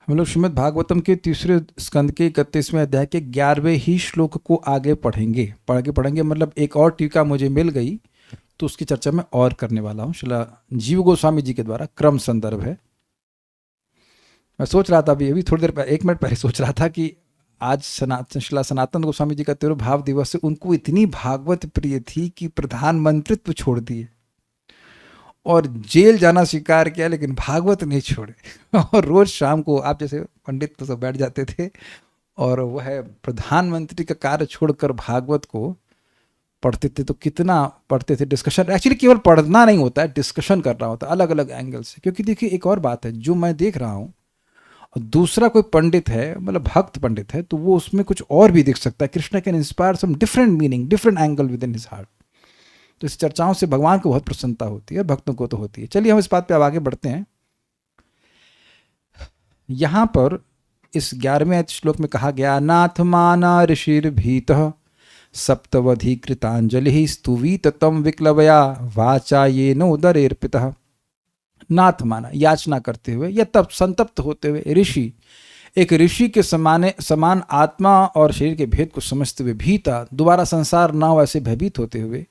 हम लोग श्रीमद् भागवतम के तीसरे स्कंद के 31वें अध्याय के 11वें ही श्लोक को आगे पढ़ेंगे मतलब एक और टीका मुझे मिल गई तो उसकी चर्चा मैं और करने वाला हूँ। श्रीला जीव गोस्वामी जी के द्वारा क्रम संदर्भ है। मैं सोच रहा था अभी थोड़ी देर पहले 1 मिनट पहले सोच रहा था कि आज श्रीला सनातन गोस्वामी जी का तिरुभाव दिवस है। उनको इतनी भागवत प्रिय थी कि प्रधानमंत्रित्व छोड़ दिए और जेल जाना स्वीकार किया, लेकिन भागवत नहीं छोड़े। और रोज शाम को आप जैसे पंडित तो सब बैठ जाते थे और वह प्रधानमंत्री का कार्य छोड़कर भागवत को पढ़ते थे। तो कितना पढ़ते थे, डिस्कशन, एक्चुअली केवल पढ़ना नहीं होता है, डिस्कशन करना होता है अलग अलग एंगल से। क्योंकि देखिए एक और बात है, जो मैं देख रहा हूँ और दूसरा कोई पंडित है, मतलब भक्त पंडित है, तो वो उसमें कुछ और भी देख सकता है। Krishna can inspire some different meaning, different angle within his heart. तो इस चर्चाओं से भगवान को बहुत प्रसन्नता होती है, भक्तों को तो होती है। चलिए हम इस बात पे अब आगे बढ़ते हैं। यहां पर इस 11वें श्लोक में कहा गया, नाथ माना ऋषिर भीतः सप्तवधि कृतांजलि स्तुवीत तम विक्लवया वाचा ये नो उदरेर्पितः। नाथ माना, याचना करते हुए या तब संतप्त होते हुए, ऋषि, एक ऋषि के समान आत्मा और शरीर के भेद को समझते हुए, भीता, दोबारा संसार ना हो ऐसे भयभीत होते हुए।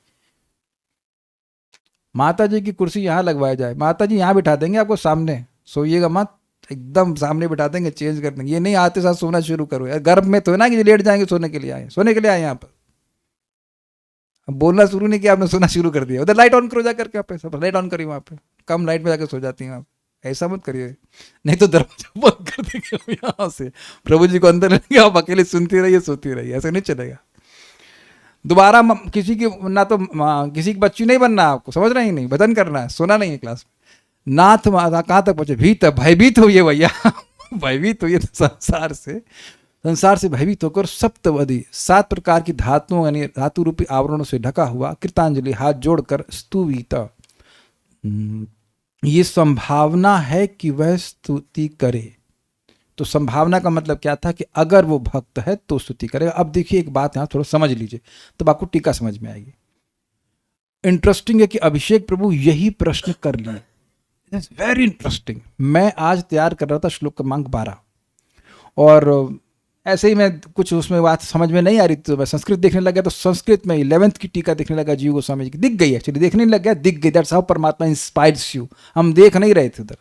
माता जी की कुर्सी यहाँ लगवाई जाए, माता जी यहाँ बिठा देंगे आपको, सामने सोइएगा मत, एकदम सामने बिठा देंगे, चेंज कर देंगे। ये नहीं आते साथ सोना शुरू करो यार, गर्भ में तो है ना कि लेट जाएंगे, सोने के लिए आए, सोने के लिए आए यहाँ पर। अब बोलना शुरू नहीं किया आपने, सोना शुरू कर दिया। उधर लाइट ऑन करो जा करके, आप सब लाइट ऑन करिए वहाँ पे, कम लाइट में जाकर सो जाती हैं आप। ऐसा मत करिए, नहीं तो दरवाजा बंद कर देंगे यहाँ से, प्रभु जी को अंदर लेंगे, आप अकेले सुनती रहिए सोती रहिए, ऐसा नहीं चलेगा। दोबारा किसी की ना तो किसी की बच्ची नहीं बनना आपको, समझ रहे हैं? नहीं, भजन करना है, सोना नहीं है क्लास में। नाथ माता कहाँ तक पहुंचे? भीतर भयभीत हुई भैया भयभीत हुई संसार से भयभीत होकर सप्तवधि 7 प्रकार की धातुओं यानी धातु रूपी आवरणों से ढका हुआ कृतांजलि हाथ जोड़कर स्तुवीत, ये संभावना है कि वह स्तुति करे। तो संभावना का मतलब क्या था कि अगर वो भक्त है तो स्तुति करेगा। अब देखिए एक बात यहां थोड़ा समझ लीजिए, तब आपको टीका समझ में आएगी। इंटरेस्टिंग है कि अभिषेक प्रभु यही प्रश्न कर लिए, वेरी इंटरेस्टिंग। मैं आज तैयार कर रहा था श्लोक क्रमांक 12 और ऐसे ही मैं कुछ उसमें बात समझ में नहीं आ रही तो मैं संस्कृत देखने लग गया। तो संस्कृत में 11th की टीका देखने लगा जीव गोस्वामी जी की, दिख गई, एक्चुअली देखने लग गया, दिख गई। दैट्स हाउ परमात्मा इंस्पायर्स यू। हम देख नहीं रहे थे उधर,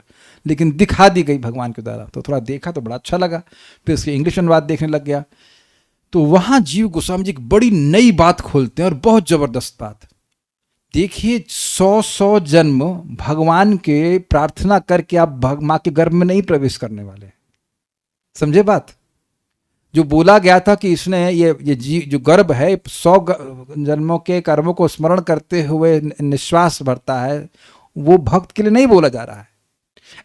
लेकिन दिखा दी गई भगवान के द्वारा। तो थोड़ा देखा तो बड़ा अच्छा लगा, फिर उसकी इंग्लिश अनुवाद देखने लग गया। तो वहां जीव गोस्वामी जी एक बड़ी नई बात खोलते हैं और बहुत जबरदस्त बात। देखिए 100 जन्म भगवान के प्रार्थना करके आप माँ के गर्भ में नहीं प्रवेश करने वाले, समझे बात? जो बोला गया था कि इसने ये जो गर्भ है 100 जन्मों के कर्मों को स्मरण करते हुए निश्वास भरता है, वो भक्त के लिए नहीं बोला जा रहा है।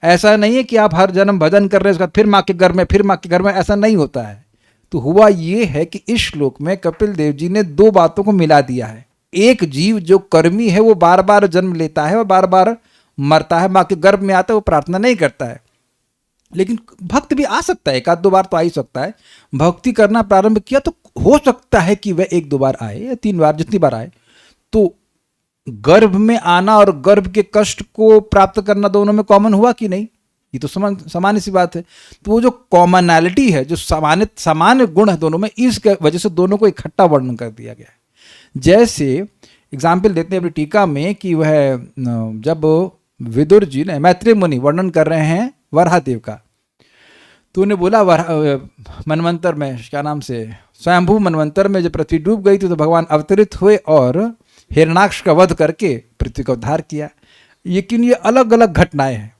ऐसा नहीं है कि आप हर जन्म भजन कर रहे हैं, फिर माँ के घर में, फिर माँ के घर में, ऐसा नहीं होता है। तो हुआ ये है कि इस श्लोक में कपिल देव जी ने 2 बातों को मिला दिया है। एक जीव जो कर्मी है वो बार बार जन्म लेता है और बार बार मरता है, माँ के गर्भ में आता है, वो प्रार्थना नहीं करता है। लेकिन भक्त भी आ सकता है, 1-2 बार तो आ ही सकता है। भक्ति करना प्रारंभ किया तो हो सकता है कि वह 1-2 बार आए या 3 बार, जितनी बार आए। तो गर्भ में आना और गर्भ के कष्ट को प्राप्त करना दोनों में कॉमन हुआ कि नहीं? ये तो सामान्य सी बात है। तो वो जो कॉमनैलिटी है, जो सामान्य गुण है दोनों में, इस वजह से दोनों को इकट्ठा वर्णन कर दिया गया है। जैसे एग्जाम्पल देते हैं अपनी टीका में कि वह जब विदुर जी ने, मैत्रेय मुनि वर्णन कर रहे हैं वराहदेव का, तो उन्हें बोला मनवंतर में, क्या नाम से, स्वयंभू मनवंतर में जब पृथ्वी डूब गई थी तो भगवान अवतरित हुए और हिरणाक्ष का वध करके पृथ्वी का उद्धार किया। लेकिन ये अलग अलग घटनाएं हैं।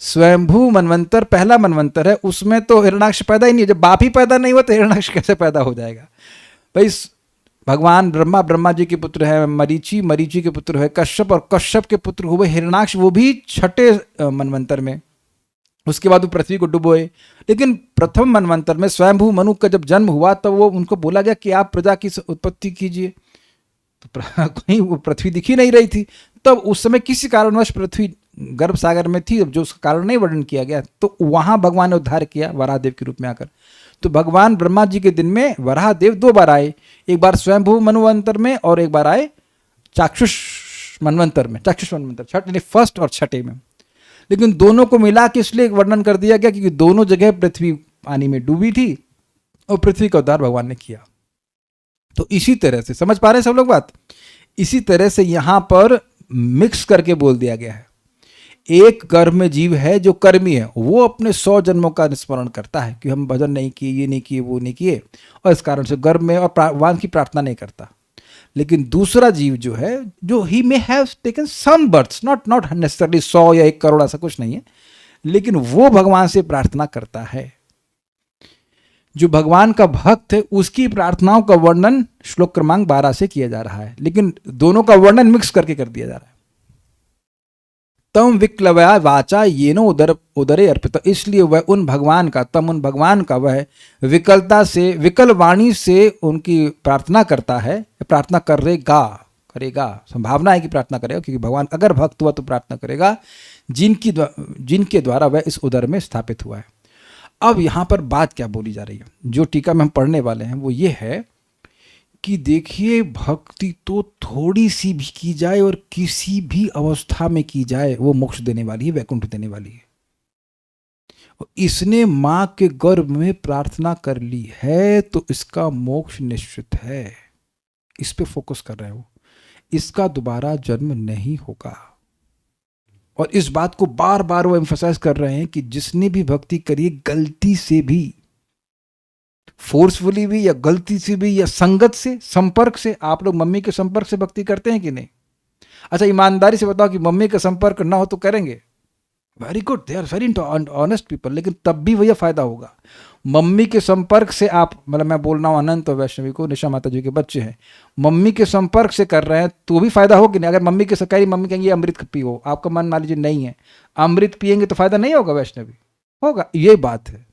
स्वयंभू मनवंतर पहला मनवंतर है, उसमें तो हिरणाक्ष पैदा ही नहीं है। जब बाप ही पैदा नहीं हुआ तो हिरणाक्ष कैसे पैदा हो जाएगा भाई? भगवान ब्रह्मा जी के पुत्र है, मरीचि के पुत्र है कश्यप, और कश्यप के पुत्र हुए हिरणाक्ष, वो भी 6ठे मनवंतर में। उसके बाद वो पृथ्वी को डुबोए। लेकिन प्रथम मनवंतर में स्वयंभू मनु का जब जन्म हुआ तब वो उनको बोला गया कि आप प्रजा की उत्पत्ति कीजिए। तो कहीं वो पृथ्वी दिखी नहीं रही थी। तब उस समय किसी कारणवश पृथ्वी गर्भ सागर में थी, जो उसका कारण नहीं वर्णन किया गया। तो वहां भगवान ने उद्धार किया वराहदेव के रूप में आकर। तो भगवान ब्रह्मा जी के दिन में वराहदेव 2 बार आए, एक बार स्वयंभू मनवंतर में और एक बार आए चाक्षुष मनवंतर में, चाक्षुष मनवंतर, 1st और 6ठे में। लेकिन दोनों को मिला के इसलिए वर्णन कर दिया गया क्योंकि दोनों जगह पृथ्वी पानी में डूबी थी और पृथ्वी का उद्धार भगवान ने किया। तो इसी तरह से समझ पा रहे हैं सब लोग बात? इसी तरह से यहां पर मिक्स करके बोल दिया गया है। एक गर्भ में जीव है जो कर्मी है, वो अपने 100 जन्मों का स्मरण करता है कि हम भजन नहीं किए, ये नहीं किए, वो नहीं किए, और इस कारण से गर्भ में और भगवान की प्रार्थना नहीं करता। लेकिन दूसरा जीव जो है, जो he may have taken some births, not necessarily 100 या 1 करोड़, ऐसा कुछ नहीं है, लेकिन वो भगवान से प्रार्थना करता है। जो भगवान का भक्त है उसकी प्रार्थनाओं का वर्णन श्लोक क्रमांक 12 से किया जा रहा है, लेकिन दोनों का वर्णन मिक्स करके कर दिया जा रहा है। तम विक्लवया वाचा येनो उदरे अर्पित, इसलिए वह उन भगवान का, तम उन भगवान का वह विकलता से, विकल वाणी से उनकी प्रार्थना करता है, प्रार्थना करेगा, संभावना है कि प्रार्थना करेगा, क्योंकि भगवान अगर भक्त हुआ तो प्रार्थना करेगा जिनके द्वारा वह इस उदर में स्थापित हुआ है। अब यहां पर बात क्या बोली जा रही है, जो टीका में हम पढ़ने वाले हैं वो ये है कि देखिए, भक्ति तो थोड़ी सी भी की जाए और किसी भी अवस्था में की जाए वो मोक्ष देने वाली है, वैकुंठ देने वाली है। इसने मां के गर्भ में प्रार्थना कर ली है तो इसका मोक्ष निश्चित है। इस पे फोकस कर रहे हो, इसका दोबारा जन्म नहीं होगा। और इस बात को बार बार वो एम्फसाइज कर रहे हैं कि जिसने भी भक्ति करी, गलती से भी, फोर्सफुली भी या गलती से भी या संगत से, संपर्क से, आप लोग मम्मी के संपर्क से भक्ति करते हैं कि नहीं? अच्छा, ईमानदारी से बताओ कि मम्मी का संपर्क ना हो तो करेंगे? Very good, they are very honest people, लेकिन तब भी भैया फायदा होगा। मम्मी के संपर्क से आप, मतलब मैं बोल रहा हूँ अनंत और वैष्णवी को, निशा माता जी के बच्चे हैं, मम्मी के संपर्क से कर रहे हैं तो भी फायदा होगा नहीं? अगर मम्मी के सरकारी मम्मी कहेंगे अमृत पियो, आपका मन मान लीजिए नहीं है, अमृत पियेंगे तो फायदा नहीं होगा? वैष्णवी होगा। ये बात है,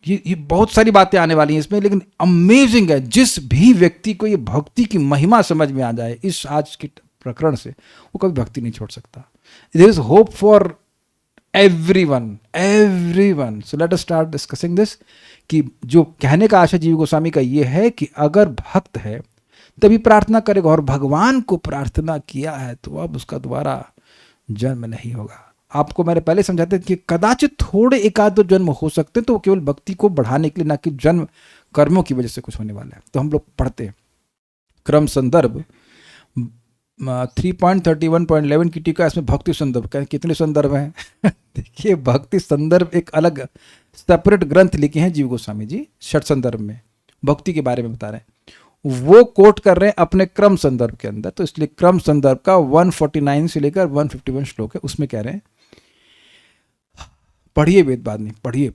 ये बहुत सारी बातें आने वाली हैं इसमें, लेकिन अमेजिंग है, जिस भी व्यक्ति को ये भक्ति की महिमा समझ में आ जाए इस आज के प्रकरण से, वो कभी भक्ति नहीं छोड़ सकता। There is hope for everyone. So let us start discussing this, कि जो कहने का आशय जीव गोस्वामी का ये है कि अगर भक्त है तभी प्रार्थना करेगा, और भगवान को प्रार्थना किया है तो अब उसका दोबारा जन्म नहीं होगा। आपको मैंने पहले समझाते कि कदाचित थोड़े एक आध दो जन्म हो सकते हैं, तो वो केवल भक्ति को बढ़ाने के लिए, ना कि जन्म कर्मों की वजह से कुछ होने वाला है। तो हम लोग पढ़ते हैं क्रम संदर्भ 3.31.11 की टीका, इसमें भक्ति संदर्भ कितने संदर्भ हैं? देखिए, भक्ति संदर्भ एक अलग सेपरेट ग्रंथ लिखे हैं जीव गोस्वामी जी, षट संदर्भ में भक्ति के बारे में बता रहे हैं, वो कोट कर रहे हैं अपने क्रम संदर्भ के अंदर। तो इसलिए क्रम संदर्भ का 149 से लेकर 151 श्लोक है, उसमें कह रहे हैं, पढ़िए वेद बाद में, पढ़िए।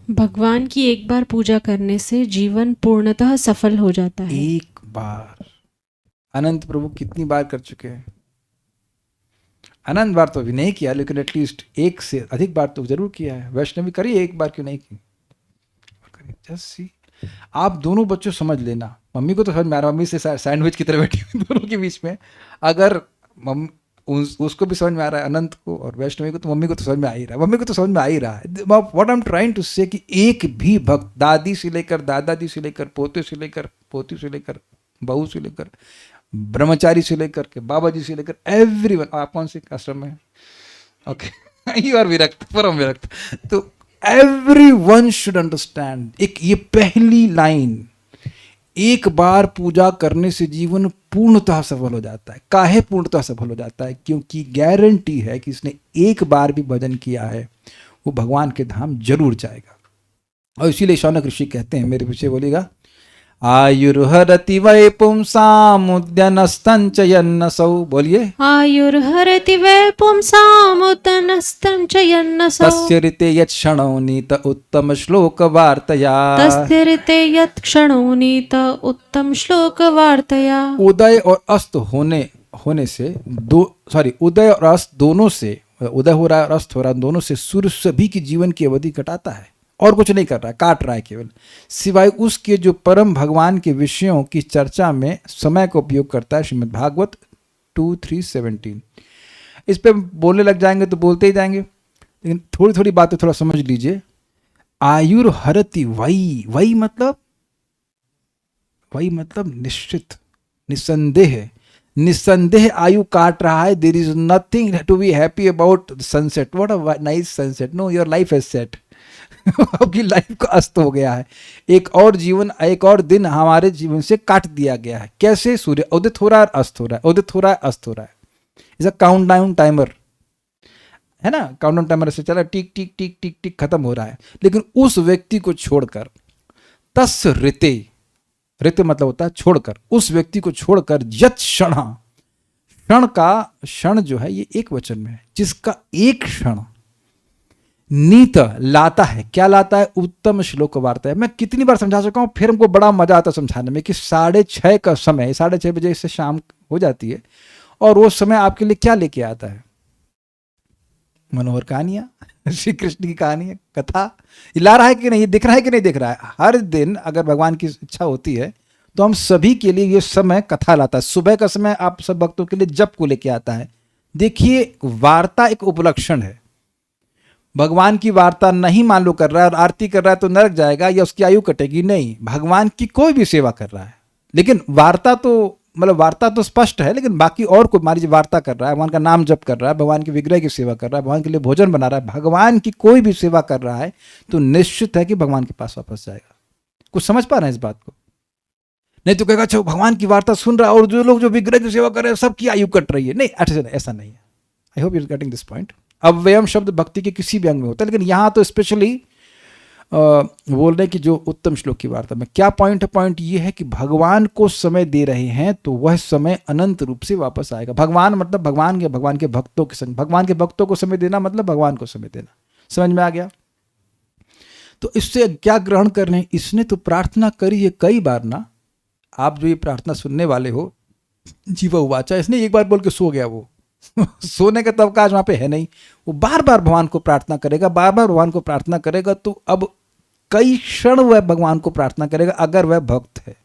भगवान की एक बार पूजा करने से जीवन पूर्णतः सफल हो जाता है। एक बार? अनंत प्रभु कितनी बार कर चुके हैं? अनंत बार तो अभी नहीं किया, लेकिन एटलीस्ट एक से अधिक बार तो जरूर किया है। वैष्णवी करिए, एक बार क्यों नहीं की? जस्ट सी, आप दोनों बच्चों समझ लेना, मम्मी को तो समझ में आ रहा, मम्मी से सैंडविच की तरह बैठी हुई दोनों के बीच में, अगर उसको भी समझ में आ रहा है अनंत को, और वैष्णवी को, तो मम्मी को तो समझ में आ ही रहा है, मम्मी को तो समझ में आ ही रहा है। What I am trying to say कि एक भी भक्त, दादी से लेकर दादाजी से लेकर पोते से लेकर पोती से लेकर बहू से लेकर ब्रह्मचारी से लेकर के बाबा जी से लेकर एवरीवन। आप कौन से आश्रम में? ओके, यू आर विरक्त, परम विरक्त। तो एवरीवन शुड अंडरस्टैंड, एक ये पहली लाइन, एक बार पूजा करने से जीवन पूर्णतः सफल हो जाता है। काहे पूर्णतः सफल हो जाता है? क्योंकि गारंटी है कि इसने एक बार भी भजन किया है वो भगवान के धाम जरूर जाएगा। और इसीलिए शौनक ऋषि कहते हैं, मेरे पीछे बोलेगा, आयुर्हरति वै पुंसामुद्यनस्तंचयन्नसौ, बोलिए, आयुर्हरति वै पुंसामुद्यनस्तंचयन्नसौ, तस्य ऋते यत्क्षणो नीत उत्तम श्लोक वार्तया, तस्य ऋते यत्क्षणो नीत उत्तम श्लोक वार्तया। उदय और अस्त होने से उदय और अस्त दोनों से, उदय हो रहा है और अस्त हो रहा है, दोनों से सूर्य सभी की जीवन की अवधि घटाता है, और कुछ नहीं कर रहा है, काट रहा है केवल, सिवाय उसके जो परम भगवान के विषयों की चर्चा में समय का उपयोग करता है। श्रीमद् भागवत 2:3-17। इस पे बोलने लग जाएंगे तो बोलते ही जाएंगे, लेकिन थोड़ी थोड़ी बातें थोड़ा समझ लीजिए। आयुर्हरति वही मतलब निश्चित, निसंदेह, निस्संदेह आयु काट रहा है. There is nothing to be happy about sunset. What a nice sunset. No, your life has set. आपकी लाइफ का अस्त हो गया है. एक और जीवन, एक और दिन हमारे जीवन से काट दिया गया है. कैसे? सूर्य उदित हो रहा है, अस्त हो रहा है, उदित हो रहा है, अस्त हो रहा है. Is a count down timer, है ना. काउंट डाउन टाइमर से चला, टिक टिक टिक टिक टिक खत्म हो रहा है. लेकिन उस व्यक्ति को छोड़कर, तस् ऋते, ऋत मतलब होता है छोड़कर, उस व्यक्ति को छोड़कर, यत क्षण, क्षण का, क्षण जो है ये एक वचन में है, जिसका एक क्षण नीत लाता है. क्या लाता है? उत्तम श्लोक वार्ता है. मैं कितनी बार समझा चुका हूं, फिर हमको बड़ा मजा आता है समझाने में कि 6:30 का समय, 6:30 बजे से शाम हो जाती है, और वो समय आपके लिए क्या लेके आता है? मनोहर कहानियां, श्री कृष्ण की कहानी, कथा. ये ला रहा है कि नहीं, ये दिख रहा है कि नहीं दिख रहा है? हर दिन अगर भगवान की इच्छा होती है तो हम सभी के लिए ये समय कथा लाता है. सुबह का समय आप सब भक्तों के लिए जप को लेके आता है. देखिए, वार्ता एक उपलक्षण है. भगवान की वार्ता नहीं मान लो कर रहा है और आरती कर रहा है तो नरक जाएगा या उसकी आयु कटेगी. नहीं, भगवान की कोई भी सेवा कर रहा है, लेकिन वार्ता तो मतलब वार्ता तो स्पष्ट है, लेकिन बाकी और कोई, मान लीजिए वार्ता कर रहा है, भगवान का नाम जप कर रहा है, भगवान के विग्रह की सेवा कर रहा है, भगवान के लिए भोजन बना रहा है, भगवान की कोई भी सेवा कर रहा है तो निश्चित है कि भगवान के पास वापस जाएगा. कुछ समझ पा रहे हैं इस बात को? नहीं तो कहेगा अच्छा भगवान की वार्ता सुन रहा है और जो लोग जो विग्रह की सेवा कर रहे हैं सबकी आयु कट रही है. नहीं, ऐसा नहीं है. I hope you are getting this point. अव्ययम शब्द भक्ति के किसी भी अंग में होता है, लेकिन यहां तो स्पेशली बोल रहे हैं कि जो उत्तम श्लोक की वार्ता में क्या पॉइंट है? पॉइंट ये है कि भगवान को समय दे रहे हैं तो वह समय अनंत रूप से वापस आएगा. भगवान मतलब भगवान के भक्तों के संग, भगवान के भक्तों को समय देना मतलब भगवान को समय देना. समझ में आ गया? तो इससे क्या ग्रहण कर रहे हैं? इसने तो प्रार्थना करी है कई बार ना. आप जो ये प्रार्थना सुनने वाले हो, जीवा उवाचा, इसने एक बार बोल के सो गया. वो सोने का तब काज वहां पे है नहीं. वो बार बार भगवान को प्रार्थना करेगा, बार बार भगवान को प्रार्थना करेगा. तो अब कई क्षण वह भगवान को प्रार्थना करेगा. अगर वह भक्त है,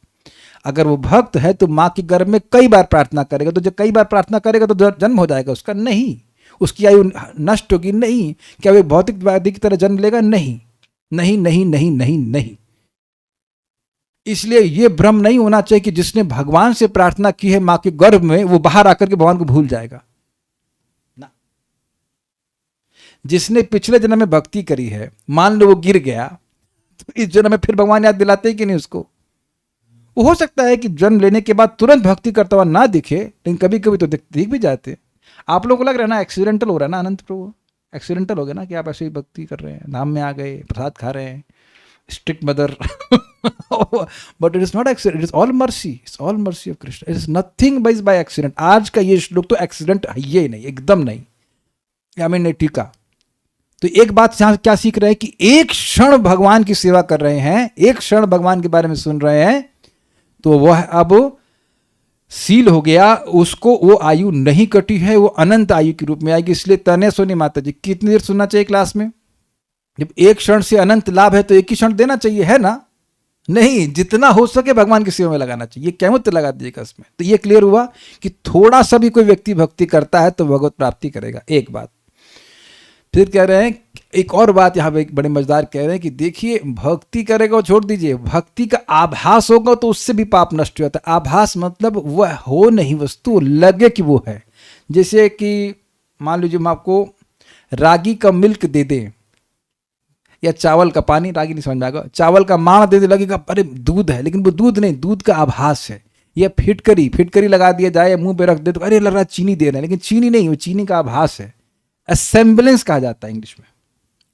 अगर वो भक्त है तो माँ के गर्भ में कई बार प्रार्थना करेगा. तो जब कई बार प्रार्थना करेगा तो जन्म हो जाएगा उसका? नहीं. उसकी आयु नष्ट होगी? नहीं. क्या वे भौतिकवादी की तरह जन्म लेगा? नहीं, नहीं, नहीं, नहीं, नहीं, नहीं. इसलिए ये भ्रम नहीं होना चाहिए कि जिसने भगवान से प्रार्थना की है माँ के गर्भ में, वो बाहर आकर के भगवान को भूल जाएगा ना. जिसने पिछले जन्म में भक्ति करी है, मान लो वो गिर गया, तो इस जन्म में फिर भगवान याद दिलाते हैं कि नहीं उसको? वो हो सकता है कि जन्म लेने के बाद तुरंत भक्ति करता हुआ ना दिखे, लेकिन कभी कभी तो दिख भी जाते. आप लोगों को लग रहा है ना एक्सीडेंटल हो रहा है ना अनंत प्रभु? एक्सीडेंटल हो गया ना कि आप ऐसे ही भक्ति कर रहे हैं, नाम में आ गए, प्रसाद खा रहे हैं, strict mother. But it is not accident, it is all mercy. It's all mercy of Krishna. It is nothing by accident. आज का ये श्लोक तो एक्सीडेंट है ही नहीं, एकदम नहीं. आई मीन टीका. तो एक बात यहां क्या सीख रहे हैं कि एक क्षण भगवान की सेवा कर रहे हैं, एक क्षण भगवान के बारे में सुन रहे हैं, तो वह अब सील हो गया. उसको वो आयु नहीं कटी है, वो अनंत आयु के रूप में आएगी. इसलिए तने सोनी माता जी, कितनी देर सुनना चाहिए क्लास में? जब एक क्षण से अनंत लाभ है तो एक ही क्षण देना चाहिए, है ना? नहीं, जितना हो सके भगवान की सेवा में लगाना चाहिए. कैमुत लगा दीजिएगा इसमें. तो ये क्लियर हुआ कि थोड़ा सा भी कोई व्यक्ति भक्ति करता है तो भगवत प्राप्ति करेगा. एक बात. फिर कह रहे हैं एक और बात यहां पे बड़े मजेदार कह रहे हैं कि देखिए, भक्ति करेगा वो छोड़ दीजिए, भक्ति का आभास होगा तो उससे भी पाप नष्ट हो जाता है. आभास मतलब वह हो नहीं वस्तु, लगे कि वो है. जैसे कि मान लीजिए हम आपको रागी का मिल्क दे दें या चावल का पानी, रागी नहीं समझ में आएगा, चावल का माण दे दे, लगेगा अरे दूध है, लेकिन वो दूध नहीं, दूध का आभास है. या फिटकरी लगा दिया जाए या मुंह पे रख दे तो अरे लग रहा चीनी दे रहे हैं, लेकिन चीनी नहीं, वो चीनी का आभास है. असेंबलेंस कहा जाता है इंग्लिश में.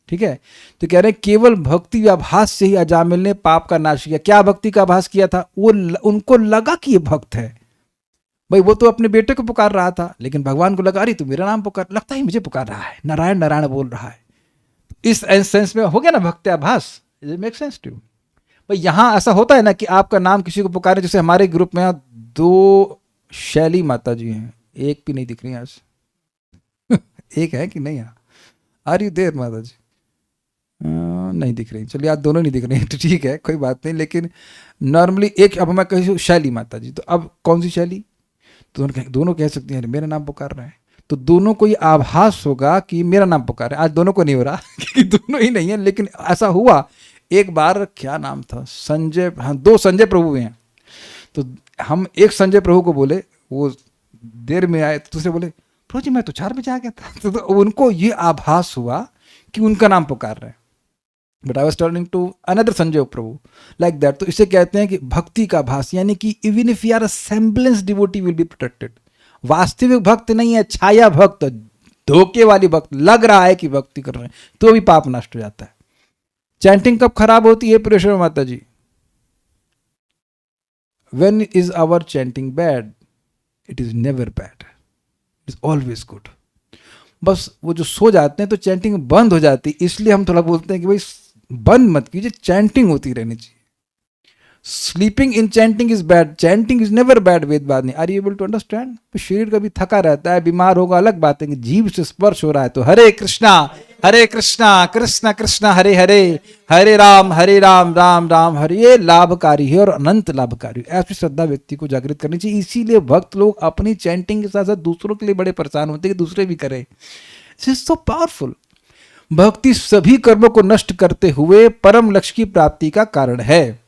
ठीक है? तो कह रहे हैं केवल भक्ति आभास से ही अजामिल ने पाप का नाश किया. क्या भक्ति का आभास किया था? वो उनको लगा कि ये भक्त है. भाई वो तो अपने बेटे को पुकार रहा था, लेकिन भगवान को लगा अरे तू मेरा नाम पुकार, लगता है मुझे पुकार रहा है, नारायण नारायण बोल रहा है. इस सेंस में हो गया ना भक्ति आभास. It make sense to? भाई यहां ऐसा होता है ना कि आपका नाम किसी को पुकारे. जैसे हमारे ग्रुप में 2 शैली माता जी हैं, एक भी नहीं दिख रही आज. एक है कि नहीं? आर यू देयर माता जी? नहीं दिख रही. चलिए आज दोनों नहीं दिख रही, तो ठीक है, कोई बात नहीं. लेकिन नॉर्मली एक, अब मैं कही शैली माता जी, तो अब कौन सी शैली? दोनों कह सकती हैं मेरा नाम पुकार रहा है. तो दोनों को ये आभास होगा कि मेरा नाम पुकार है. आज दोनों को नहीं हो रहा क्योंकि दोनों ही नहीं है, लेकिन ऐसा हुआ एक बार. क्या नाम था? संजय. हाँ, 2 संजय प्रभु हैं. तो हम एक संजय प्रभु को बोले, वो देर में आए, तो दूसरे बोले प्रभु जी मैं तो 4 बजे आ गया था। तो उनको ये आभास हुआ कि उनका नाम पुकार रहे हैं। But I was turning to another Sanjay Prabhu like that. तो इसे कहते हैं कि भक्ति का भास, यानी कि even if you are a semblance devotee will be protected. वास्तविक भक्त नहीं है, छाया भक्त, धोखे वाली भक्त, लग रहा है कि भक्ति कर रहे हैं तो भी पाप नष्ट हो जाता है। चैंटिंग कब खराब होती है पुरेश्वर माता जी? When is our chanting bad? It is never bad. It is always good. बस वो जो सो जाते हैं तो चैंटिंग बंद हो जाती है, इसलिए हम थोड़ा बोलते हैं कि भाई बंद मत कीजिए, चैंटिंग होती रहनी चाहिए। Sleeping in chanting is bad, chanting is never bad. वेदवाद नहीं। Are you able to understand? शरीर कभी थका रहता है, बीमार होगा, अलग बात है कि जीव से स्पर्श हो रहा है तो हरे कृष्णा कृष्णा कृष्णा हरे हरे, हरे राम राम राम हरे, ये लाभकारी है और अनंत लाभकारी। ऐसी श्रद्धा व्यक्ति को जागृत करनी चाहिए। इसीलिए भक्त लोग अपनी चैंटिंग के साथ साथ दूसरों के लिए बड़े परेशान होते हैं कि दूसरे भी करें। This is so powerful. भक्ति सभी कर्मों को नष्ट करते हुए परम लक्ष्य की प्राप्ति का कारण है।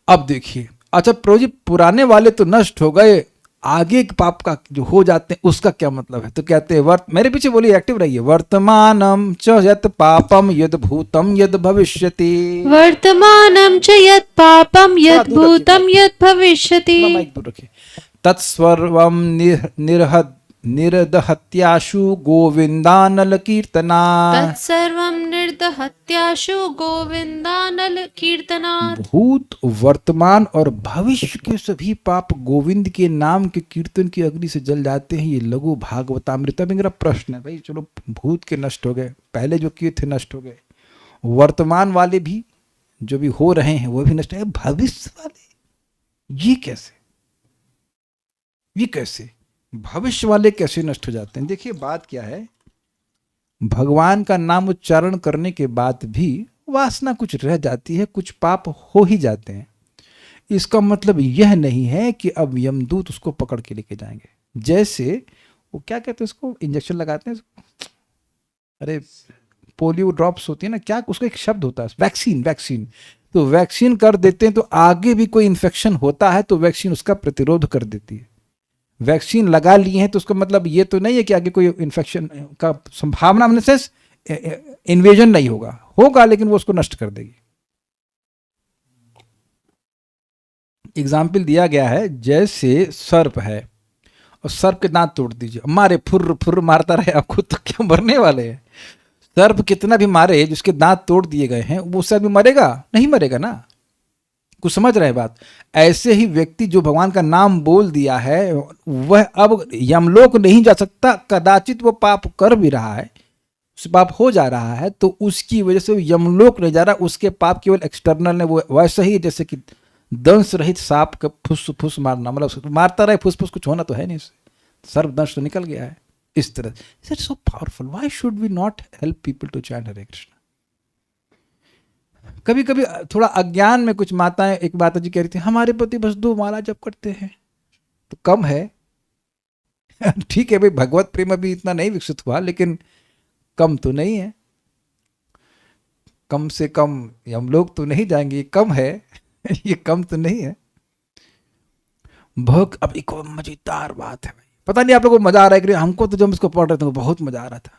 अब देखिए, अच्छा प्रभु जी पुराने वाले तो नष्ट हो गए, आगे के पाप का जो हो जाते हैं उसका क्या मतलब है? तो कहते हैं मेरे पीछे बोलिए, एक्टिव रहिए। वर्तमानम च यत् पापम यद् भूतम यद् भविष्यति, वर्तमानं च यत् पापं यत् भूतं यत् भविष्यति, माइक दूर रखिए। तत्सर्वं निर्दहत्याशु गोविंदानल कीर्तना, तत्सर्वं निर्दहत्याशु गोविंदानल कीर्तनात्। भूत, वर्तमान और भविष्य के सभी पाप गोविंद के नाम के कीर्तन की अग्नि से जल जाते हैं। ये लघु भागवतामृत। मेरा प्रश्न है भाई, चलो भूत के नष्ट हो गए, पहले जो किए थे नष्ट हो गए, वर्तमान वाले भी जो भी हो रहे हैं वो भी नष्ट है, भविष्य वाले ये कैसे? ये कैसे भविष्य वाले कैसे नष्ट हो जाते हैं? देखिए बात क्या है, भगवान का नाम उच्चारण करने के बाद भी वासना कुछ रह जाती है, कुछ पाप हो ही जाते हैं। इसका मतलब यह नहीं है कि अब यमदूत उसको पकड़ के लेके जाएंगे। जैसे वो क्या कहते हैं उसको, इंजेक्शन लगाते हैं, अरे पोलियो ड्रॉप्स होती है ना, क्या उसका एक शब्द होता है, वैक्सीन। तो वैक्सीन कर देते हैं तो आगे भी कोई इन्फेक्शन होता है तो वैक्सीन उसका प्रतिरोध कर देती है। वैक्सीन लगा लिए हैं तो उसका मतलब ये तो नहीं है कि आगे कोई इन्फेक्शन का संभावना, हमने सेंस इन्वेजन नहीं होगा लेकिन वो उसको नष्ट कर देगी। एग्जाम्पल दिया गया है, जैसे सर्प है और सर्प के दांत तोड़ दीजिए, मारे फुर्र मारता रहे, आपको तो क्या मरने वाले हैं। सर्प कितना भी मारे, जिसके दांत तोड़ दिए गए हैं वो सर्प भी मरेगा? नहीं मरेगा ना। कुछ समझ रहे बात? ऐसे ही व्यक्ति जो भगवान का नाम बोल दिया है वह अब यमलोक नहीं जा सकता। कदाचित वो पाप कर भी रहा है, उस पाप हो जा रहा है तो उसकी वजह से यमलोक नहीं जा रहा, उसके पाप केवल एक्सटर्नल है। वो वैसे ही जैसे कि दंश रहित सांप का फुस मारना, मतलब मारता रहे फुस कुछ होना तो है नहीं, सर्वदंश तो निकल गया है। इस तरह it's so powerful. Why should we not help people to chant Hare Krishna? कभी कभी थोड़ा अज्ञान में कुछ माताएं, एक माता जी कह रही थी हमारे पति बस 2 माला जप करते हैं, तो कम है। ठीक है भाई, भगवत प्रेम अभी इतना नहीं विकसित हुआ, लेकिन कम तो नहीं है। कम से कम हम लोग तो नहीं जाएंगे, ये कम है। ये कम तो नहीं है। अब एक मजेदार बात है भाई, पता नहीं आप लोगों को मजा आ रहा है कि हमको तो जब इसको पढ़ रहे थे बहुत मजा आ रहा था।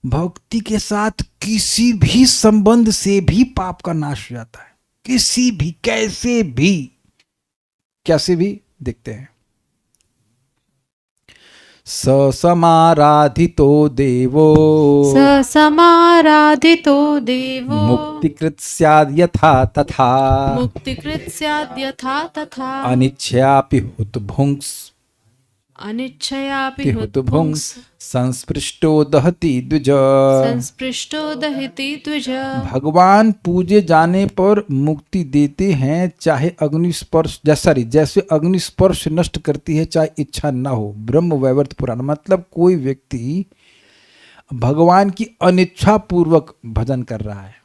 भक्ति के साथ किसी भी संबंध से भी पाप का नाश हो जाता है, किसी भी, कैसे भी। देखते हैं, समाराधितो देवो मुक्तिकृत स्याद् यथा तथा अनिच्छयापि हुतभुंक्स संस्पृष्टो दहति द्विज। भगवान पूजे जाने पर मुक्ति देते हैं, चाहे अग्निस्पर्श जैसे अग्निस्पर्श नष्ट करती है, चाहे इच्छा न हो। ब्रह्म वैवर्त पुराण। मतलब कोई व्यक्ति भगवान की अनिच्छा पूर्वक भजन कर रहा है,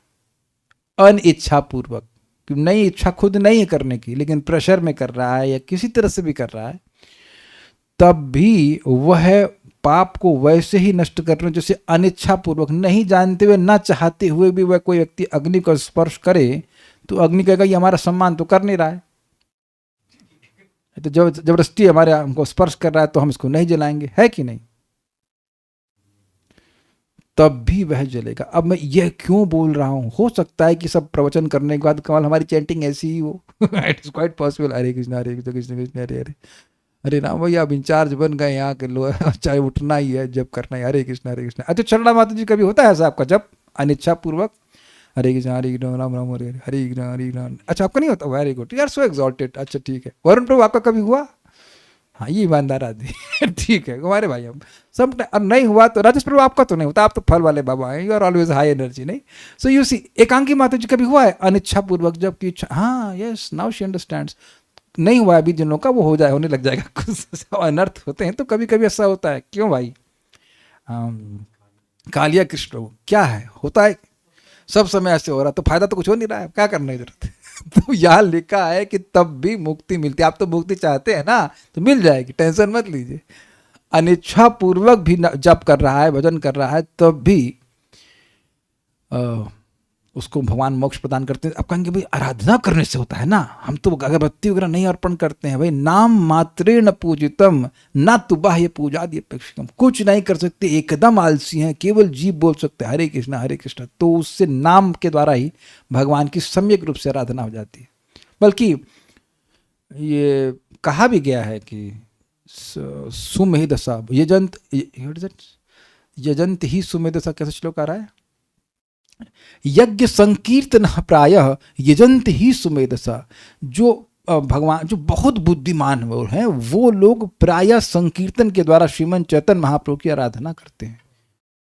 अनिच्छा पूर्वक, नहीं इच्छा खुद नहीं है करने की, लेकिन प्रेशर में कर रहा है या किसी तरह से भी कर रहा है, तब भी वह पाप को वैसे ही नष्ट कर रहे हैं जैसे अनिच्छा पूर्वक, नहीं जानते हुए, ना चाहते हुए भी वह कोई व्यक्ति अग्नि को स्पर्श करे तो अग्नि कहेगा ये हमारा सम्मान तो कर नहीं रहा है। तो जब जबरदस्ती हमारे हमको स्पर्श कर रहा है तो हम इसको नहीं जलाएंगे, है कि नहीं? तब भी वह जलेगा। अब मैं यह क्यों बोल रहा हूँ? हो सकता है कि सब प्रवचन करने के बाद कमल हमारी चैंटिंग ऐसी ही हो। It is quite possible. Hare Krishna Krishna Krishna Hare Hare, अरे राम भैया अब इंचार्ज बन गए यहाँ के लोग, चाहे उठना ही है, जब करना है, हरे कृष्ण हरे कृष्ण। अच्छा चरणा माता जी कभी होता है ऐसा आपका जब अनिच्छा पूर्वक हरे कृष्ण राम राम हरे हरे, हरे कृष्ण हरे कृष्ण? अच्छा आपका नहीं होता? Very good, you are so exalted. अच्छा ठीक है। वरुण प्रभु आपका कभी हुआ? हाँ ये ईमानदार आदमी। ठीक है हमारे भाई, हम सब नहीं हुआ तो राजेश प्रभु आपका तो नहीं होता, आप तो फल वाले बाबा हैं, you are always high energy, नहीं? सो यू सी एकांकी माता जी कभी हुआ है अनिच्छा पूर्वक जब की इच्छा? हाँ यस, नाउ शी अंडरस्टैंड्स। नहीं हुआ अभी जिन लोगों का, वो हो जाए, होने लग जाएगा। कुछ अनर्थ होते हैं तो कभी कभी ऐसा होता है। क्यों भाई? कालिया कृष्ण प्रभु क्या है, होता है सब समय ऐसे हो रहा, तो फायदा तो कुछ हो नहीं रहा है, क्या करने की जरूरत है? तो यहाँ लिखा है कि तब भी मुक्ति मिलती है। आप तो मुक्ति चाहते हैं ना, तो मिल जाएगी, टेंशन मत लीजिए। अनिच्छा पूर्वक भी जप कर रहा है, भजन कर रहा है, तब भी उसको भगवान मोक्ष प्रदान करते हैं। अब कहेंगे भाई आराधना करने से होता है ना, हम तो अगरबत्ती वगैरह नहीं अर्पण करते हैं। भाई नाम मात्रेण पूजितम ना तो बाह्य पूजादि अपेक्षितम, कुछ नहीं कर सकते, एकदम आलसी हैं, केवल जीव बोल सकते हैं हरे कृष्णा, तो उससे नाम के द्वारा ही भगवान की सम्यक रूप से आराधना हो जाती है। बल्कि ये कहा भी गया है कि सुमेधसा यजंत ही सुमेधसा, कैसे श्लोक आ रहा है? यज्ञ संकीर्तन प्रायः यजंत ही सुमेधसा, जो भगवान जो बहुत बुद्धिमान हैं वो लोग प्रायः संकीर्तन के द्वारा श्रीमन चैतन्य महाप्रभु की आराधना करते हैं।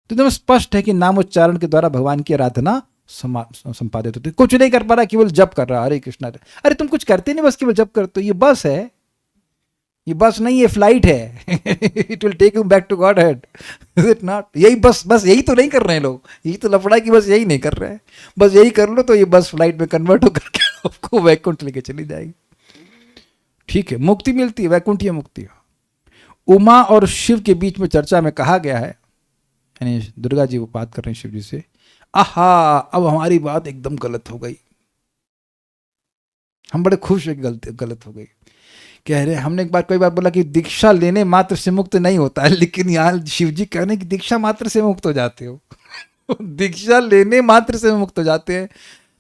तो एकदम स्पष्ट है कि नामोच्चारण के द्वारा भगवान की आराधना संपादित होती है। कुछ नहीं कर पा रहा, केवल जप कर रहा, हरे कृष्णा। अरे तुम कुछ करते नहीं, बस केवल जप करते हो। ये बस है, ये बस नहीं, ये फ्लाइट है। It will take you back to Godhead, is it not? यही बस यही तो नहीं कर रहे हैं लोग, यही तो लफड़ा है कि बस यही नहीं कर रहे हैं। बस यही कर लो तो ये बस फ्लाइट में कन्वर्ट होकर के आपको वैकुंठ लेके चली जाएगी। ठीक है, मुक्ति मिलती है, वैकुंठीय मुक्ति। उमा और शिव के बीच में चर्चा में कहा गया है, यानी दुर्गा जी वो बात कर रहे हैं शिव जी से, आहा अब हमारी बात एकदम गलत हो गई, हम बड़े खुश है कि गलत हो गई। कह रहे हमने एक बार कई बार बोला कि दीक्षा लेने मात्र से मुक्त नहीं होता है, लेकिन यहाँ शिव जी कह रहे हैं कि दीक्षा मात्र से मुक्त हो जाते हो। दीक्षा लेने मात्र से मुक्त हो जाते हैं।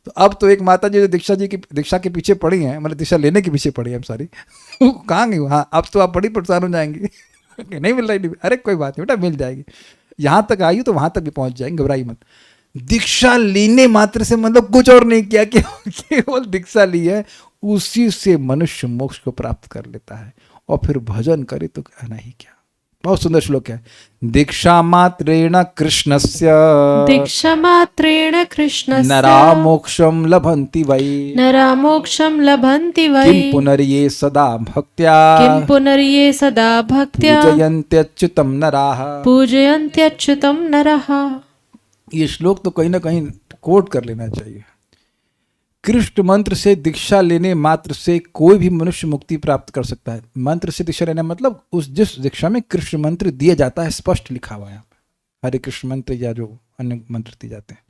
तो अब तो एक माता जी जो दीक्षा के पीछे पड़ी हैं, मतलब दीक्षा लेने के पीछे पड़ी है, सॉरी, कहाँ गई? हाँ अब तो आप बड़ी परेशान हो जाएंगी। नहीं मिल रही, अरे कोई बात नहीं बेटा, मिल जाएगी। यहाँ तक आई तो वहां तक भी पहुंच जाएंगे, घबराई मत। दीक्षा लेने मात्र से मतलब कुछ और नहीं किया, केवल दीक्षा ली है, उसी से मनुष्य मोक्ष को प्राप्त कर लेता है। और फिर भजन करे तो कहना ही क्या। बहुत सुंदर श्लोक है। दीक्षा मात्रेण कृष्णस्य, दीक्षा मात्रेण कृष्णस्य नरा मोक्षम लभन्ति वै, नरा मोक्षम लभन्ति वै, किं पुनर्ये सदा भक्त्या, किं पुनर्ये सदा भक्त्या, पूजयन्त्यच्युतं नराः, पूजयन्त्यच्युतं नरः। ये श्लोक तो कहीं ना कहीं कोट कर लेना चाहिए। कृष्ण मंत्र से दीक्षा लेने मात्र से कोई भी मनुष्य मुक्ति प्राप्त कर सकता है। मंत्र से दीक्षा लेना मतलब उस जिस दीक्षा में कृष्ण मंत्र दिया जाता है, स्पष्ट लिखा हुआ है यहाँ पे, हरे कृष्ण मंत्र या जो अन्य मंत्र दिए जाते हैं।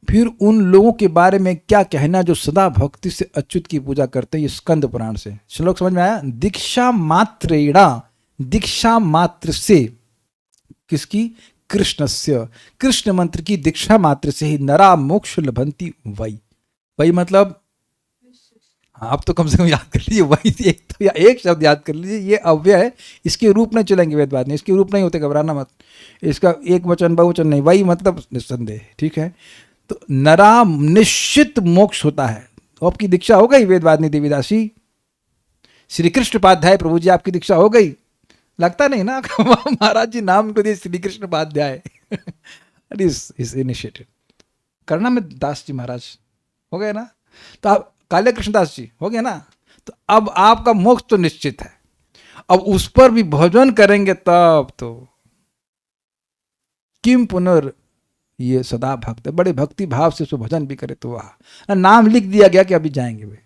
फिर उन लोगों के बारे में क्या कहना जो सदा भक्ति से अच्युत की पूजा करते हैं। ये स्कंद पुराण से श्लोक समझ में आया। दीक्षा मात्रेणा, दीक्षा मात्र से, किसकी? कृष्णस्य, कृष्ण मंत्र की दीक्षा मात्र से ही नरा मोक्ष लभंती वही। वही मतलब आप तो कम से कम याद कर लीजिए, वही एक तो या एक शब्द याद कर लीजिए, ये अव्यय है, इसके रूप नहीं चलेंगे वेदवाद में, इसके रूप नहीं होते, घबराना मत। इसका एक वचन बहुवचन नहीं, वही मतलब निस्संदेह, ठीक है। तो नरा निश्चित मोक्ष होता है। तो आपकी दीक्षा हो गई वेदवादिनी देवीदासी, श्री कृष्ण उपाध्याय प्रभु जी आपकी दीक्षा हो गई? लगता नहीं ना। महाराज जी नाम को दिए श्री कृष्ण उपाध्याय। इस इनिशिएटिव करना में दास जी महाराज हो गए ना, तो आप काले कृष्णदास जी हो गए ना, तो अब आपका मोक्ष तो निश्चित है। अब उस पर भी भजन करेंगे तब तो किम पुनर ये सदा भक्त, बड़े भक्ति भाव से उसको भजन भी करे तो वाह, नाम लिख दिया गया कि अभी जाएंगे वे।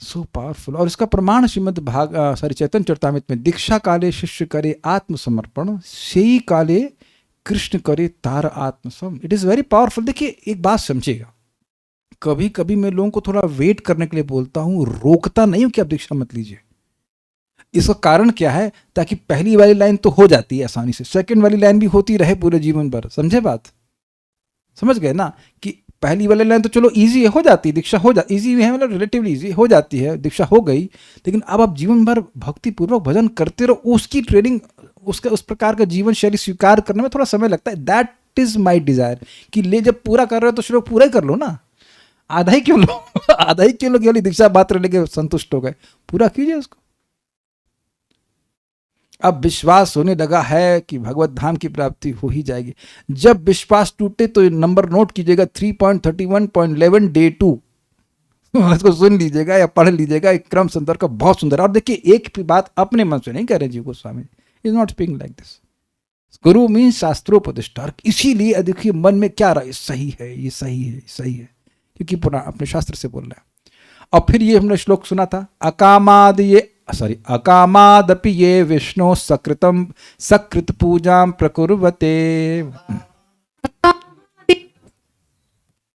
So powerful. और इसका प्रमाण श्रीमद् चैतन्य चरितामृत में, दीक्षा काले शिष्य करे आत्मसमर्पण, सेई काले कृष्ण करे तार आत्मसम। It is very powerful. देखिए एक बात समझिएगा, कभी कभी मैं लोगों को थोड़ा वेट करने के लिए बोलता हूँ, रोकता नहीं हूँ कि आप दीक्षा मत लीजिए। इसका कारण क्या है, ताकि पहली वाली लाइन तो हो जाती है आसानी से, सेकंड वाली लाइन भी होती रहे पूरे जीवन भर। समझे बात? समझ गए ना कि पहली वाली लाइन तो चलो इजी हो जाती है, दीक्षा हो जा इजी है, मतलब रिलेटिवली इजी हो जाती है, दीक्षा हो गई। लेकिन अब आप जीवन भर भक्ति पूर्वक भजन करते रहो, उसकी ट्रेनिंग, उसका उस प्रकार का जीवन शैली स्वीकार करने में थोड़ा समय लगता है। दैट इज माई डिजायर कि ले जब पूरा कर रहे हो तो शुरू पूरा ही कर लो ना, आधा ही क्यों लो आधा ही क्यों लो, केवल दीक्षा मात्र लेके संतुष्ट हो गए, पूरा कीजिए उसको। अब विश्वास होने लगा है कि भगवत धाम की प्राप्ति हो ही जाएगी। जब विश्वास टूटे तो नंबर नोट कीजिएगा, 3.31.11 डे 2 इसको सुन लीजिएगा या पढ़ लीजिएगा, एक क्रम संदर्भ का बहुत सुंदर। और देखिए एक भी बात अपने मन से नहीं कह रहे जीव Goswami, is not speaking like this. Guru means शास्त्रोपदिष्ट। देखिए देखिए मन में क्या रहा है, सही है, ये सही है, सही है, क्योंकि पुराण अपने शास्त्र से बोल रहे हैं। और फिर ये हमने श्लोक सुना था, अकामादपि ये विष्णु सकृतम सकृत पूजां प्रकुर्वते।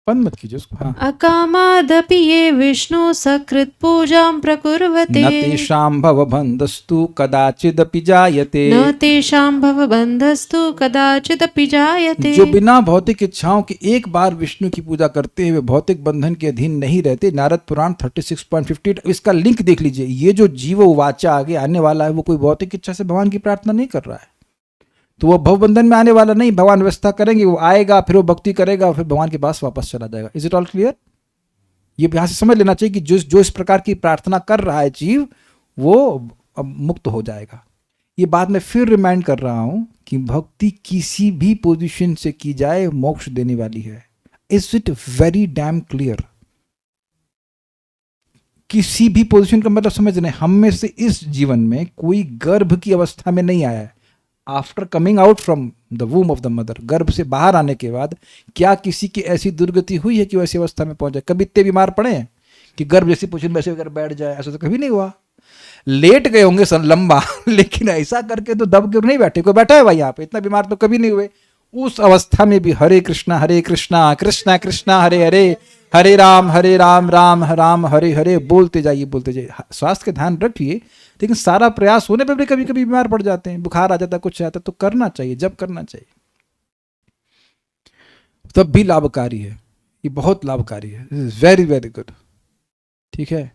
बंद मत कीजिए उसको। हाँ, अकामादपि ये विष्णु सकृत पूजां प्रकुर्वते न तेषां भवबन्धस्तु कदाचिदपि जायते। न तेषां भवबन्धस्तु कदाचिदपि जायते। जो बिना भौतिक इच्छाओं के एक बार विष्णु की पूजा करते हुए भौतिक बंधन के अधीन नहीं रहते। नारद पुराण 36.58। इसका लिंक देख लीजिए। ये जो जीव वाचा आगे आने वाला है, वो कोई भौतिक इच्छा से भगवान की प्रार्थना नहीं कर रहा है, तो वो भवबंधन में आने वाला नहीं। भगवान व्यवस्था करेंगे, वो आएगा, फिर वो भक्ति करेगा, फिर भगवान के पास वापस चला जाएगा। Is it all clear? ये यहां से समझ लेना चाहिए कि जो इस प्रकार की प्रार्थना कर रहा है जीव, वो अब मुक्त हो जाएगा। ये बात मैं फिर रिमाइंड कर रहा हूं कि भक्ति किसी भी पोजीशन से की जाए मोक्ष देने वाली है। Is it very dam clear? किसी भी पोजीशन का मतलब समझ रहे हैं। हम में से इस जीवन में कोई गर्भ की अवस्था में नहीं आया है। After coming out from the वूम of the mother, गर्भ से बाहर आने के बाद क्या किसी की ऐसी दुर्गति हुई है कि वैसी अवस्था में पहुंच जाए? कभी इतने बीमार पड़े हैं कि गर्भ जैसी पोजीशन में ऐसे अगर बैठ जाए? ऐसा तो कभी नहीं हुआ। लेट गए होंगे सन लंबा, लेकिन ऐसा करके तो दब के नहीं बैठे। कोई बैठा है भाई यहाँ पे? इतना बीमार तो कभी नहीं हुए। उस अवस्था में भी हरे कृष्णा कृष्णा कृष्णा हरे हरे, हरे राम राम राम हरे हरे बोलते जाइए, बोलते जाइए। स्वास्थ्य का ध्यान रखिए, लेकिन सारा प्रयास होने पर भी कभी कभी बीमार पड़ जाते हैं, बुखार आ जाता है, कुछ आता है, तो करना चाहिए जब करना चाहिए, तब भी लाभकारी है। ये बहुत लाभकारी है, वेरी वेरी गुड। ठीक है,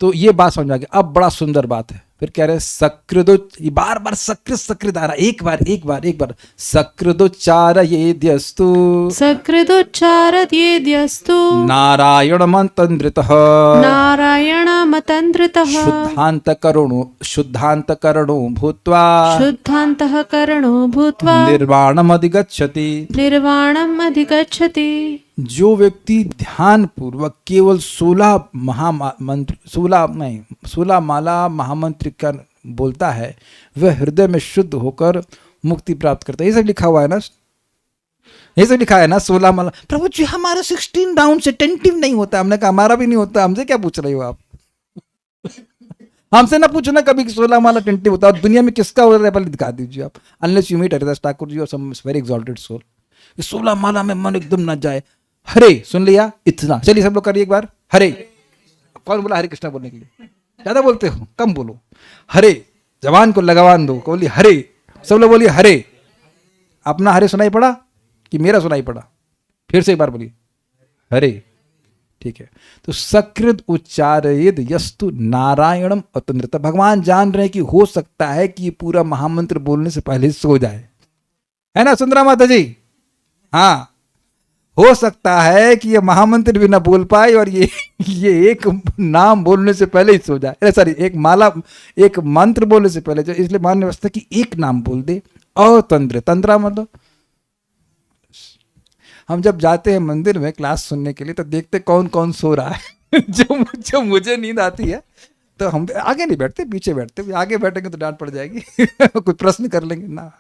तो ये बात समझ में आ गई। अब बड़ा सुंदर बात है, फिर कह रहे सकृदो, बार बार सकृत आ रहा, एक बार सकृदोच्चार ये द्यस्तु, सकृदोच्चार ये द्यस्तु नारायण मंतन्द्रितः, नारायण मतन्द्रितः शुद्धांत करणो भूत्वा, शुद्धान्तः करणो भूत्वा निर्वाणम अधिगच्छति। निर्वाणम अधिगच्छति। जो व्यक्ति ध्यान पूर्वक केवल 16 माला महामंत्र का बोलता है, वह हृदय में शुद्ध होकर मुक्ति प्राप्त करता है। ये सब लिखा हुआ है ना, ये सब लिखा है ना 16 माला। प्रभु जी हमारा 16 राउंड से टेंटिव नहीं होता। हमने कहा हमारा भी नहीं होता, हमसे क्या पूछ रहे हो आप? हमसे ना पूछना कभी 16 माला टेंटिव होता है। दुनिया में किसका हो रहा है पहले दिखा दीजिए आप, unless you meet Haridas Thakur ji और सम वेरी एक्सॉल्टेड सोल। 16 माला में मन एकदम ना जाए। हरे सुन लिया इतना, चलिए सब लोग करिए एक बार। हरे, कौन बोला हरे कृष्णा बोलने के लिए? ज्यादा बोलते हो, कम बोलो। हरे, जवान को लगावान दो, बोलिए हरे, सब लोग बोलिए हरे। अपना हरे सुनाई पड़ा कि मेरा सुनाई पड़ा? फिर से एक बार बोलिए हरे। ठीक है, तो सकृत उच्चारयेद यस्तु नारायणम अतंद्रता। भगवान जान रहे हैं कि हो सकता है कि ये पूरा महामंत्र बोलने से पहले सो जाए, है ना सुंदरा माता जी? हाँ, हो सकता है कि ये महामंत्र भी ना बोल पाए और ये एक नाम बोलने से पहले ही सो जाए। सॉरी, एक मंत्र बोलने से पहले, जो इसलिए मान व्यवस्था कि एक नाम बोल दे। अतंत्र, तंत्रा मतलब हम जब जाते हैं मंदिर में क्लास सुनने के लिए तो देखते कौन कौन सो रहा है। जो मुझे नींद आती है तो हम आगे नहीं बैठते, पीछे बैठते। आगे बैठेंगे तो डांट पड़ जाएगी। कोई प्रश्न कर लेंगे ना,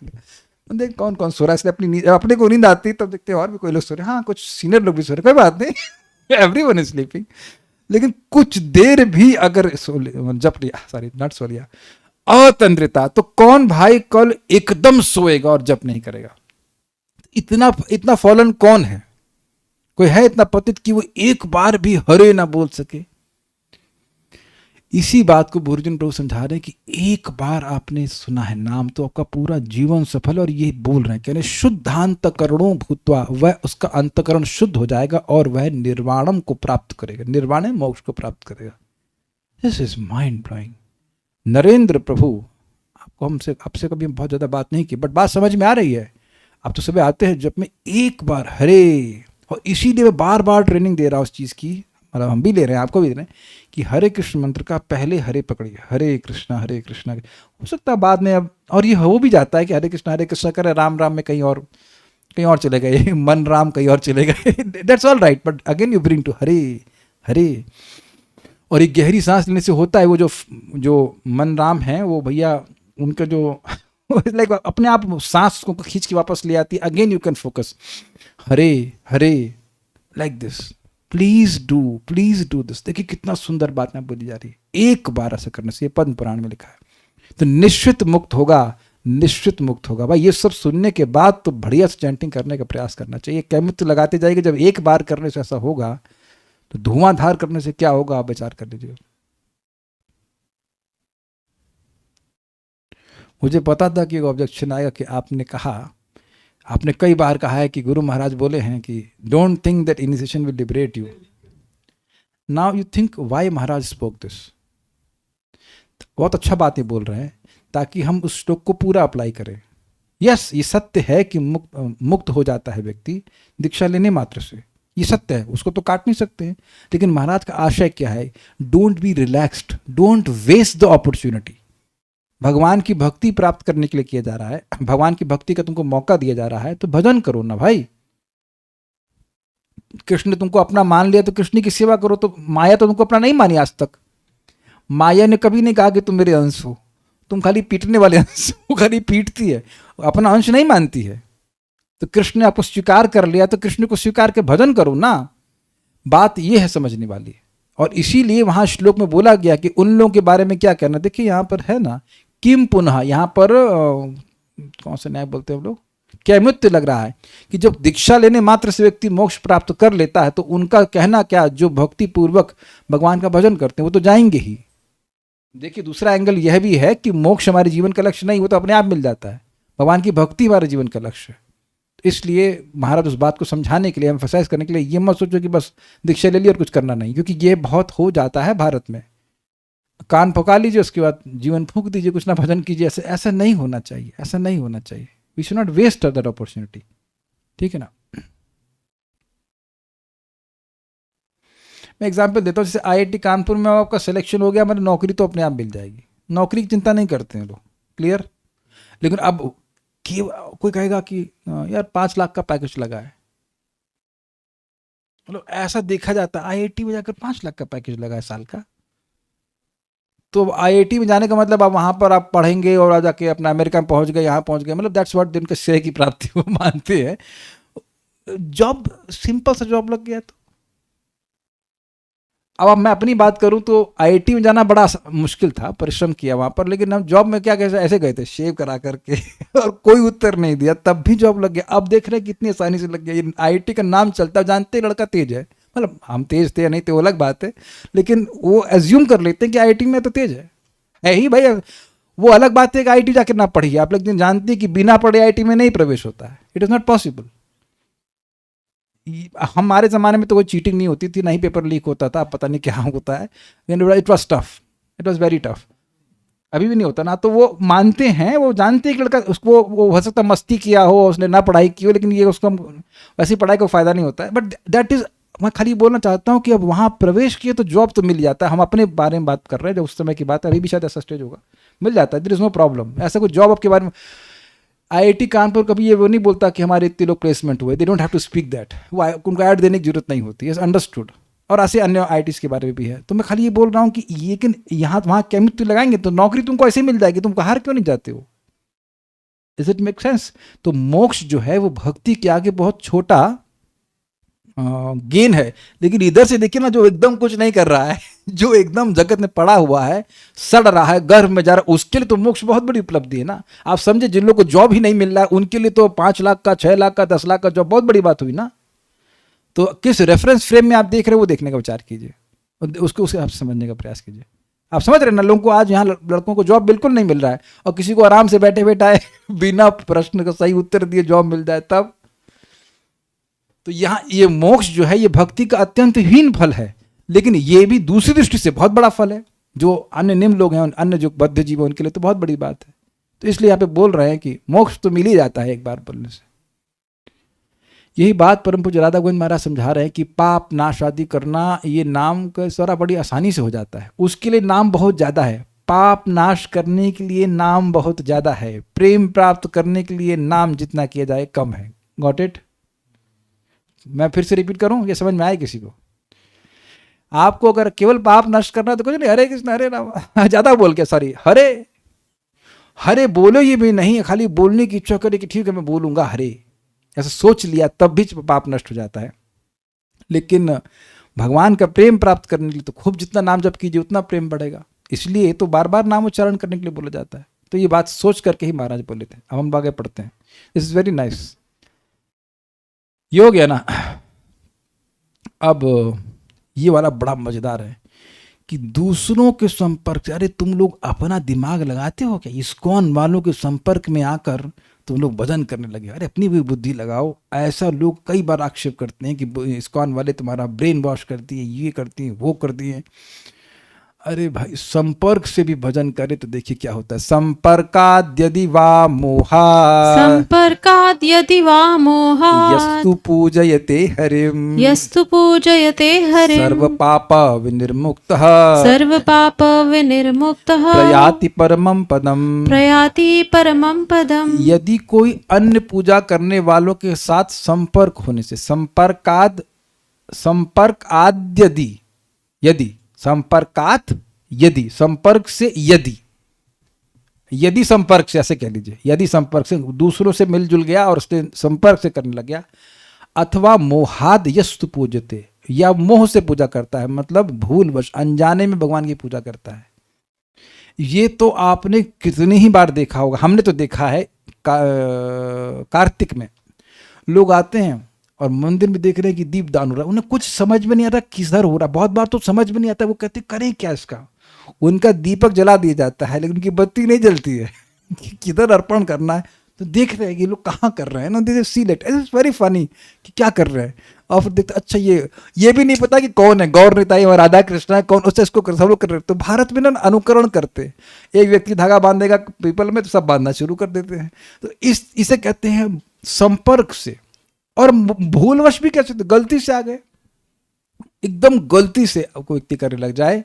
देख कौन कौन सो रहा है। इसलिए अपने को नींद आती तब देखते और भी कोई लोग सो रहे हैं। हाँ, कुछ सीनियर लोग भी सो रहे, कोई बात नहीं, एवरीवन इज स्लीपिंग। लेकिन कुछ देर भी अगर जप लिया, सॉरी नॉट सो लिया, अतंत्रिता, तो कौन भाई कल एकदम सोएगा और जप नहीं करेगा? इतना फॉलन कौन है? कोई है इतना पतित कि वो एक बार भी हरे ना बोल सके? इसी बात को भूर्जुन प्रभु समझा रहे हैं कि एक बार आपने सुना है नाम तो आपका पूरा जीवन सफल। और ये बोल रहे हैं, कह रहे शुद्धांतकरणों भूतवा, वह उसका अंतकरण शुद्ध हो जाएगा और वह निर्वाणम को प्राप्त करेगा, निर्वाण मोक्ष को प्राप्त करेगा। This is mind blowing. Narendra Prabhu आपको आपसे कभी बहुत ज़्यादा बात नहीं की, बट बात समझ में आ रही है। आप तो सुबह आते हैं जब में एक बार हरे, और इसीलिए मैं बार बार ट्रेनिंग दे रहा हूँ उस चीज़ की, मतलब हम भी ले रहे हैं, आपको भी दे रहे हैं कि हरे कृष्ण मंत्र का पहले हरे पकड़िए, हरे कृष्णा हो सकता है बाद में अब, और ये हो भी जाता है कि हरे कृष्णा करे, राम राम में कहीं और चले गए, मन राम कहीं और चले गए, that's all right, but again you bring to Hare Hare. और एक गहरी सांस लेने से होता है वो जो मन राम है वो भैया उनका जो लाइक अपने आप सांस को खींच के वापस ले आती है। Again you can focus Hare Hare like this, please do this. देखिए कितना सुंदर बात यहाँ बोली जा रही है। एक बार ऐसा करने से, ये पद्म पुराण में लिखा है, तो निश्चित मुक्त होगा। भाई ये सब सुनने के बाद तो बढ़िया से चैंटिंग करने का प्रयास करना चाहिए। कैमुत लगाते जाएगा, जब एक बार करने से ऐसा होगा तो धुआंधार करने से क्या होगा, आप विचार कर लीजिए। मुझे पता था कि ऑब्जेक्शन आएगा कि आपने कई बार कहा है कि गुरु महाराज बोले हैं कि don't think that initiation will liberate you. Now you think why Maharaj spoke this. बहुत अच्छा बात ये बोल रहे हैं ताकि हम उस श्लोक को पूरा अप्लाई करें। यस, ये सत्य है कि मुक्त हो जाता है व्यक्ति दीक्षा लेने मात्र से, ये सत्य है, उसको तो काट नहीं सकते हैं। लेकिन महाराज का आशय क्या है? Don't be relaxed, don't waste the opportunity. भगवान की भक्ति प्राप्त करने के लिए किया जा रहा है, भगवान की भक्ति का तुमको मौका दिया जा रहा है, तो भजन करो ना भाई। कृष्ण ने तुमको अपना मान लिया तो कृष्ण की सेवा करो। तो माया तो तुमको अपना नहीं मानी आज तक। माया ने कभी नहीं कहा कि तुम मेरे अंश हो, तुम खाली पीटने वाले अंश हो, खाली पीटती है, अपना अंश नहीं मानती है। तो कृष्ण ने आपको स्वीकार कर लिया तो कृष्ण को स्वीकार के भजन करो ना। बात यह है समझने वाली। और इसीलिए वहां श्लोक में बोला गया कि उन लोगों के बारे में क्या कहना। देखिए यहां पर है ना, किम पुनः, यहां पर कौन सा न्याय बोलते हैं हम लोग, कैमुत्य लग रहा है कि जब दीक्षा लेने मात्र से व्यक्ति मोक्ष प्राप्त कर लेता है तो उनका कहना क्या, जो भक्ति पूर्वक भगवान का भजन करते हैं वो तो जाएंगे ही। देखिए दूसरा एंगल यह भी है कि मोक्ष हमारे जीवन का लक्ष्य नहीं, वो तो अपने आप मिल जाता है। भगवान की भक्ति हमारे जीवन का लक्ष्य है। इसलिए महाराज उस बात को समझाने के लिए, एम्फसाइज करने के लिए, ये मत सोचो कि बस दीक्षा ले ली और कुछ करना नहीं, क्योंकि ये बहुत हो जाता है भारत में। कान पका लीजिए, उसके बाद जीवन फूंक दीजिए, कुछ ना भजन कीजिए। ऐसा नहीं होना चाहिए, ऐसा नहीं होना चाहिए। We should not waste that opportunity, ठीक है ना। मैं एग्जांपल देता हूँ, जैसे आईआईटी कानपुर में आपका सिलेक्शन हो गया, मतलब नौकरी तो अपने आप मिल जाएगी, नौकरी की चिंता नहीं करते हैं लोग, क्लियर। लेकिन अब कोई कहेगा कि यार 5 लाख का पैकेज लगा है, मतलब ऐसा देखा जाता है आईआईटी में जाकर 5 लाख का पैकेज लगा है साल का। तो आईआईटी में जाने का मतलब आप वहाँ पर आप पढ़ेंगे और जाके अपना अमेरिका में पहुँच गए, यहाँ पहुँच गए, मतलब दैट्स व्हाट जिनके श्रेय की प्राप्ति वो मानते हैं। जॉब, सिंपल सा जॉब लग गया तो अब मैं अपनी बात करूं तो आईआईटी में जाना बड़ा मुश्किल था, परिश्रम किया वहाँ पर, लेकिन हम जॉब में क्या कैसे ऐसे गए थे शेव करा करके और कोई उत्तर नहीं दिया, तब भी जॉब लग गया। अब देख रहे हैं कितनी आसानी से लग गया। आईआईटी का नाम चलता है, जानते लड़का तेज है, मतलब हम तेज थे या नहीं थे वो अलग बात है, लेकिन वो एज्यूम कर लेते हैं कि आईआईटी में तो तेज है ही भाई। वो अलग बात है कि आईआईटी जाकर ना पढ़िए, आप लोग जानते हैं कि बिना पढ़े आईआईटी में नहीं प्रवेश होता है, इट इज़ नॉट पॉसिबल। हमारे ज़माने में तो कोई चीटिंग नहीं होती थी, नहीं पेपर लीक होता था, पता नहीं क्या होता है, it was tough, it was very tough. अभी भी नहीं होता ना, तो वो मानते हैं, वो जानते हैं कि लड़का उसको वो हो सकता मस्ती किया हो, उसने ना पढ़ाई की हो, लेकिन ये उसको वैसी पढ़ाई का फ़ायदा नहीं होता है। बट दैट इज़, मैं खाली बोलना चाहता हूँ कि अब वहाँ प्रवेश किए तो जॉब तो मिल जाता है। हम अपने बारे में बात कर रहे हैं, जब उस समय की बात है, अभी भी शायद ऐसा स्टेज होगा, मिल जाता है, देयर इज़ नो प्रॉब्लम। ऐसा कोई जॉब आपके बारे में, आईआईटी कानपुर कभी ये वो नहीं बोलता कि हमारे इतने लोग प्लेसमेंट हुए, they don't have to speak that, वो उनको ऐड देने की जरूरत नहीं होती है, अंडरस्टूड। और ऐसे अन्य आईआईटीज़ के बारे में भी है। तो मैं खाली ये बोल रहा हूँ कि लेकिन यहाँ वहाँ केमिस्ट्री लगाएंगे तो नौकरी तुमको ऐसे ही मिल जाएगी, तुम बाहर क्यों नहीं जाते हो? Is it make sense? तो मोक्ष जो है वो भक्ति के आगे बहुत छोटा गेन है। लेकिन इधर से देखिए ना, जो एकदम कुछ नहीं कर रहा है, जो एकदम जगत में पड़ा हुआ है, सड़ रहा है, गर्भ में जा रहा है, उसके लिए तो मोक्ष बहुत बड़ी उपलब्धि है ना। आप समझे, जिन लोगों को जॉब ही नहीं मिल रहा है उनके लिए तो 5 लाख का, 6 लाख का, 10 लाख का जॉब बहुत बड़ी बात हुई ना। तो किस रेफरेंस फ्रेम में आप देख रहे हो वो देखने का विचार कीजिए, और उसको उसके आप समझने का प्रयास कीजिए। आप समझ रहे हैं ना, लोगों को आज यहाँ लड़कों को जॉब बिल्कुल नहीं मिल रहा है, और किसी को आराम से बैठे बैठाए बिना प्रश्न का सही उत्तर दिए जॉब मिल जाए तब। तो यहाँ ये मोक्ष जो है ये भक्ति का अत्यंत हीन फल है, लेकिन ये भी दूसरी दृष्टि से बहुत बड़ा फल है। जो अन्य निम्न लोग हैं, अन्य जो बद्ध जीव हैं, उनके लिए तो बहुत बड़ी बात है। तो इसलिए यहाँ पे बोल रहे हैं कि मोक्ष तो मिल ही जाता है एक बार बोलने से। यही बात परम पूज्य राधा गोविंद महाराज समझा रहे हैं कि पाप नाश आदि करना ये नाम का द्वारा बड़ी आसानी से हो जाता है। उसके लिए नाम बहुत ज़्यादा है, पाप नाश करने के लिए नाम बहुत ज़्यादा है, प्रेम प्राप्त करने के लिए नाम जितना किया जाए कम है। Got it? मैं फिर से रिपीट करूं, ये समझ में आए किसी को? आपको अगर केवल पाप नष्ट करना है तो कुछ नहीं, हरे कृष्ण हरे राम ज़्यादा बोल के, सॉरी, हरे हरे बोलो ये भी नहीं, खाली बोलने की इच्छा करे कि ठीक है मैं बोलूंगा हरे, ऐसा सोच लिया तब भी पाप नष्ट हो जाता है। लेकिन भगवान का प्रेम प्राप्त करने के लिए तो खूब जितना नाम जप कीजिए उतना प्रेम बढ़ेगा, इसलिए तो बार बार नाम उच्चारण करने के लिए बोला जाता है। तो ये बात सोच करके ही महाराज बोले थे। अब हम आगे पढ़ते हैं। This is very nice. ये हो गया ना। अब ये वाला बड़ा मजेदार है कि दूसरों के संपर्क से, अरे तुम लोग अपना दिमाग लगाते हो क्या? इस्कॉन वालों के संपर्क में आकर तुम लोग भजन करने लगे। अरे अपनी भी बुद्धि लगाओ। ऐसा लोग कई बार आक्षेप करते हैं कि इस्कॉन वाले तुम्हारा ब्रेन वॉश करती है, ये करती है, वो करती है। अरे भाई, संपर्क से भी भजन करे तो देखिए क्या होता है। संपर्काद् यदि वा मोहात्, संपर्काद् यदि वा मोहात्, यस्तु पूजयते हरिम्, यस्तु पूजयते हरिम्, सर्वपाप विनिर्मुक्तः, सर्वपाप विनिर्मुक्तः, प्रयाति परमं पदम्, प्रयाति परमं पदम्। यदि कोई अन्य पूजा करने वालों के साथ संपर्क होने से, संपर्काद, संपर्काद् यदि, यदि संपर्कात, यदि संपर्क से, यदि यदि संपर्क से, ऐसे कह लीजिए, यदि संपर्क से दूसरों से मिलजुल गया और उसने संपर्क से करने लग गया, अथवा मोहाद यस्तु पूजते, या मोह से पूजा करता है, मतलब भूलवश अनजाने में भगवान की पूजा करता है। ये तो आपने कितनी ही बार देखा होगा, हमने तो देखा है। कार्तिक में लोग आते हैं और मंदिर में देख रहे हैं कि दीप दान हो रहा है, उन्हें कुछ समझ में नहीं आता किधर हो रहा है। बहुत बार तो समझ में नहीं आता, वो कहते करें क्या इसका। उनका दीपक जला दिया जाता है लेकिन उनकी बत्ती नहीं जलती है किधर अर्पण करना है। तो देख रहे हैं कि लोग कहाँ कर रहे हैं ना, this see late, it's very funny कि क्या कर रहे हैं। और फिर देखते अच्छा ये भी नहीं पता कि कौन है, गौर निताई और राधा कृष्ण है, कौन, उससे इसको सब लोग कर रहे हैं। तो भारत में ना अनुकरण करते, एक व्यक्ति धागा बांधेगा पीपल में तो सब बांधना शुरू कर देते हैं। तो इसे कहते हैं संपर्क से। और भूलवश भी कैसे, गलती से आ गए, एकदम गलती से कोई व्यक्ति करने लग जाए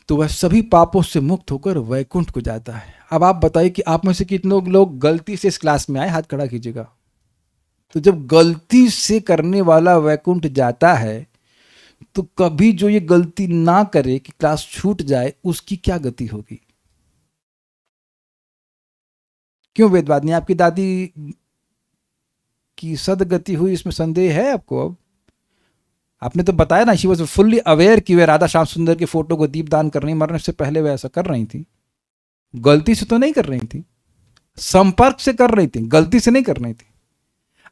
तो वह सभी पापों से मुक्त होकर वैकुंठ को जाता है। अब आप बताइए कि आप में से कितने लोग गलती से इस क्लास में आए, हाथ खड़ा कीजिएगा। तो जब गलती से करने वाला वैकुंठ जाता है तो कभी जो ये गलती ना करे कि क्लास छूट जाए, उसकी क्या गति होगी? क्यों वेदवादिनी, आपकी दादी की सदगति हुई इसमें संदेह है आपको? अब आपने तो बताया ना, शी वॉज फुल्ली अवेयर कि वे राधा श्याम सुंदर की फोटो को दीप दान करने मरने से पहले वे ऐसा कर रही थी। गलती से तो नहीं कर रही थी, संपर्क से कर रही थी, गलती से नहीं कर रही थी।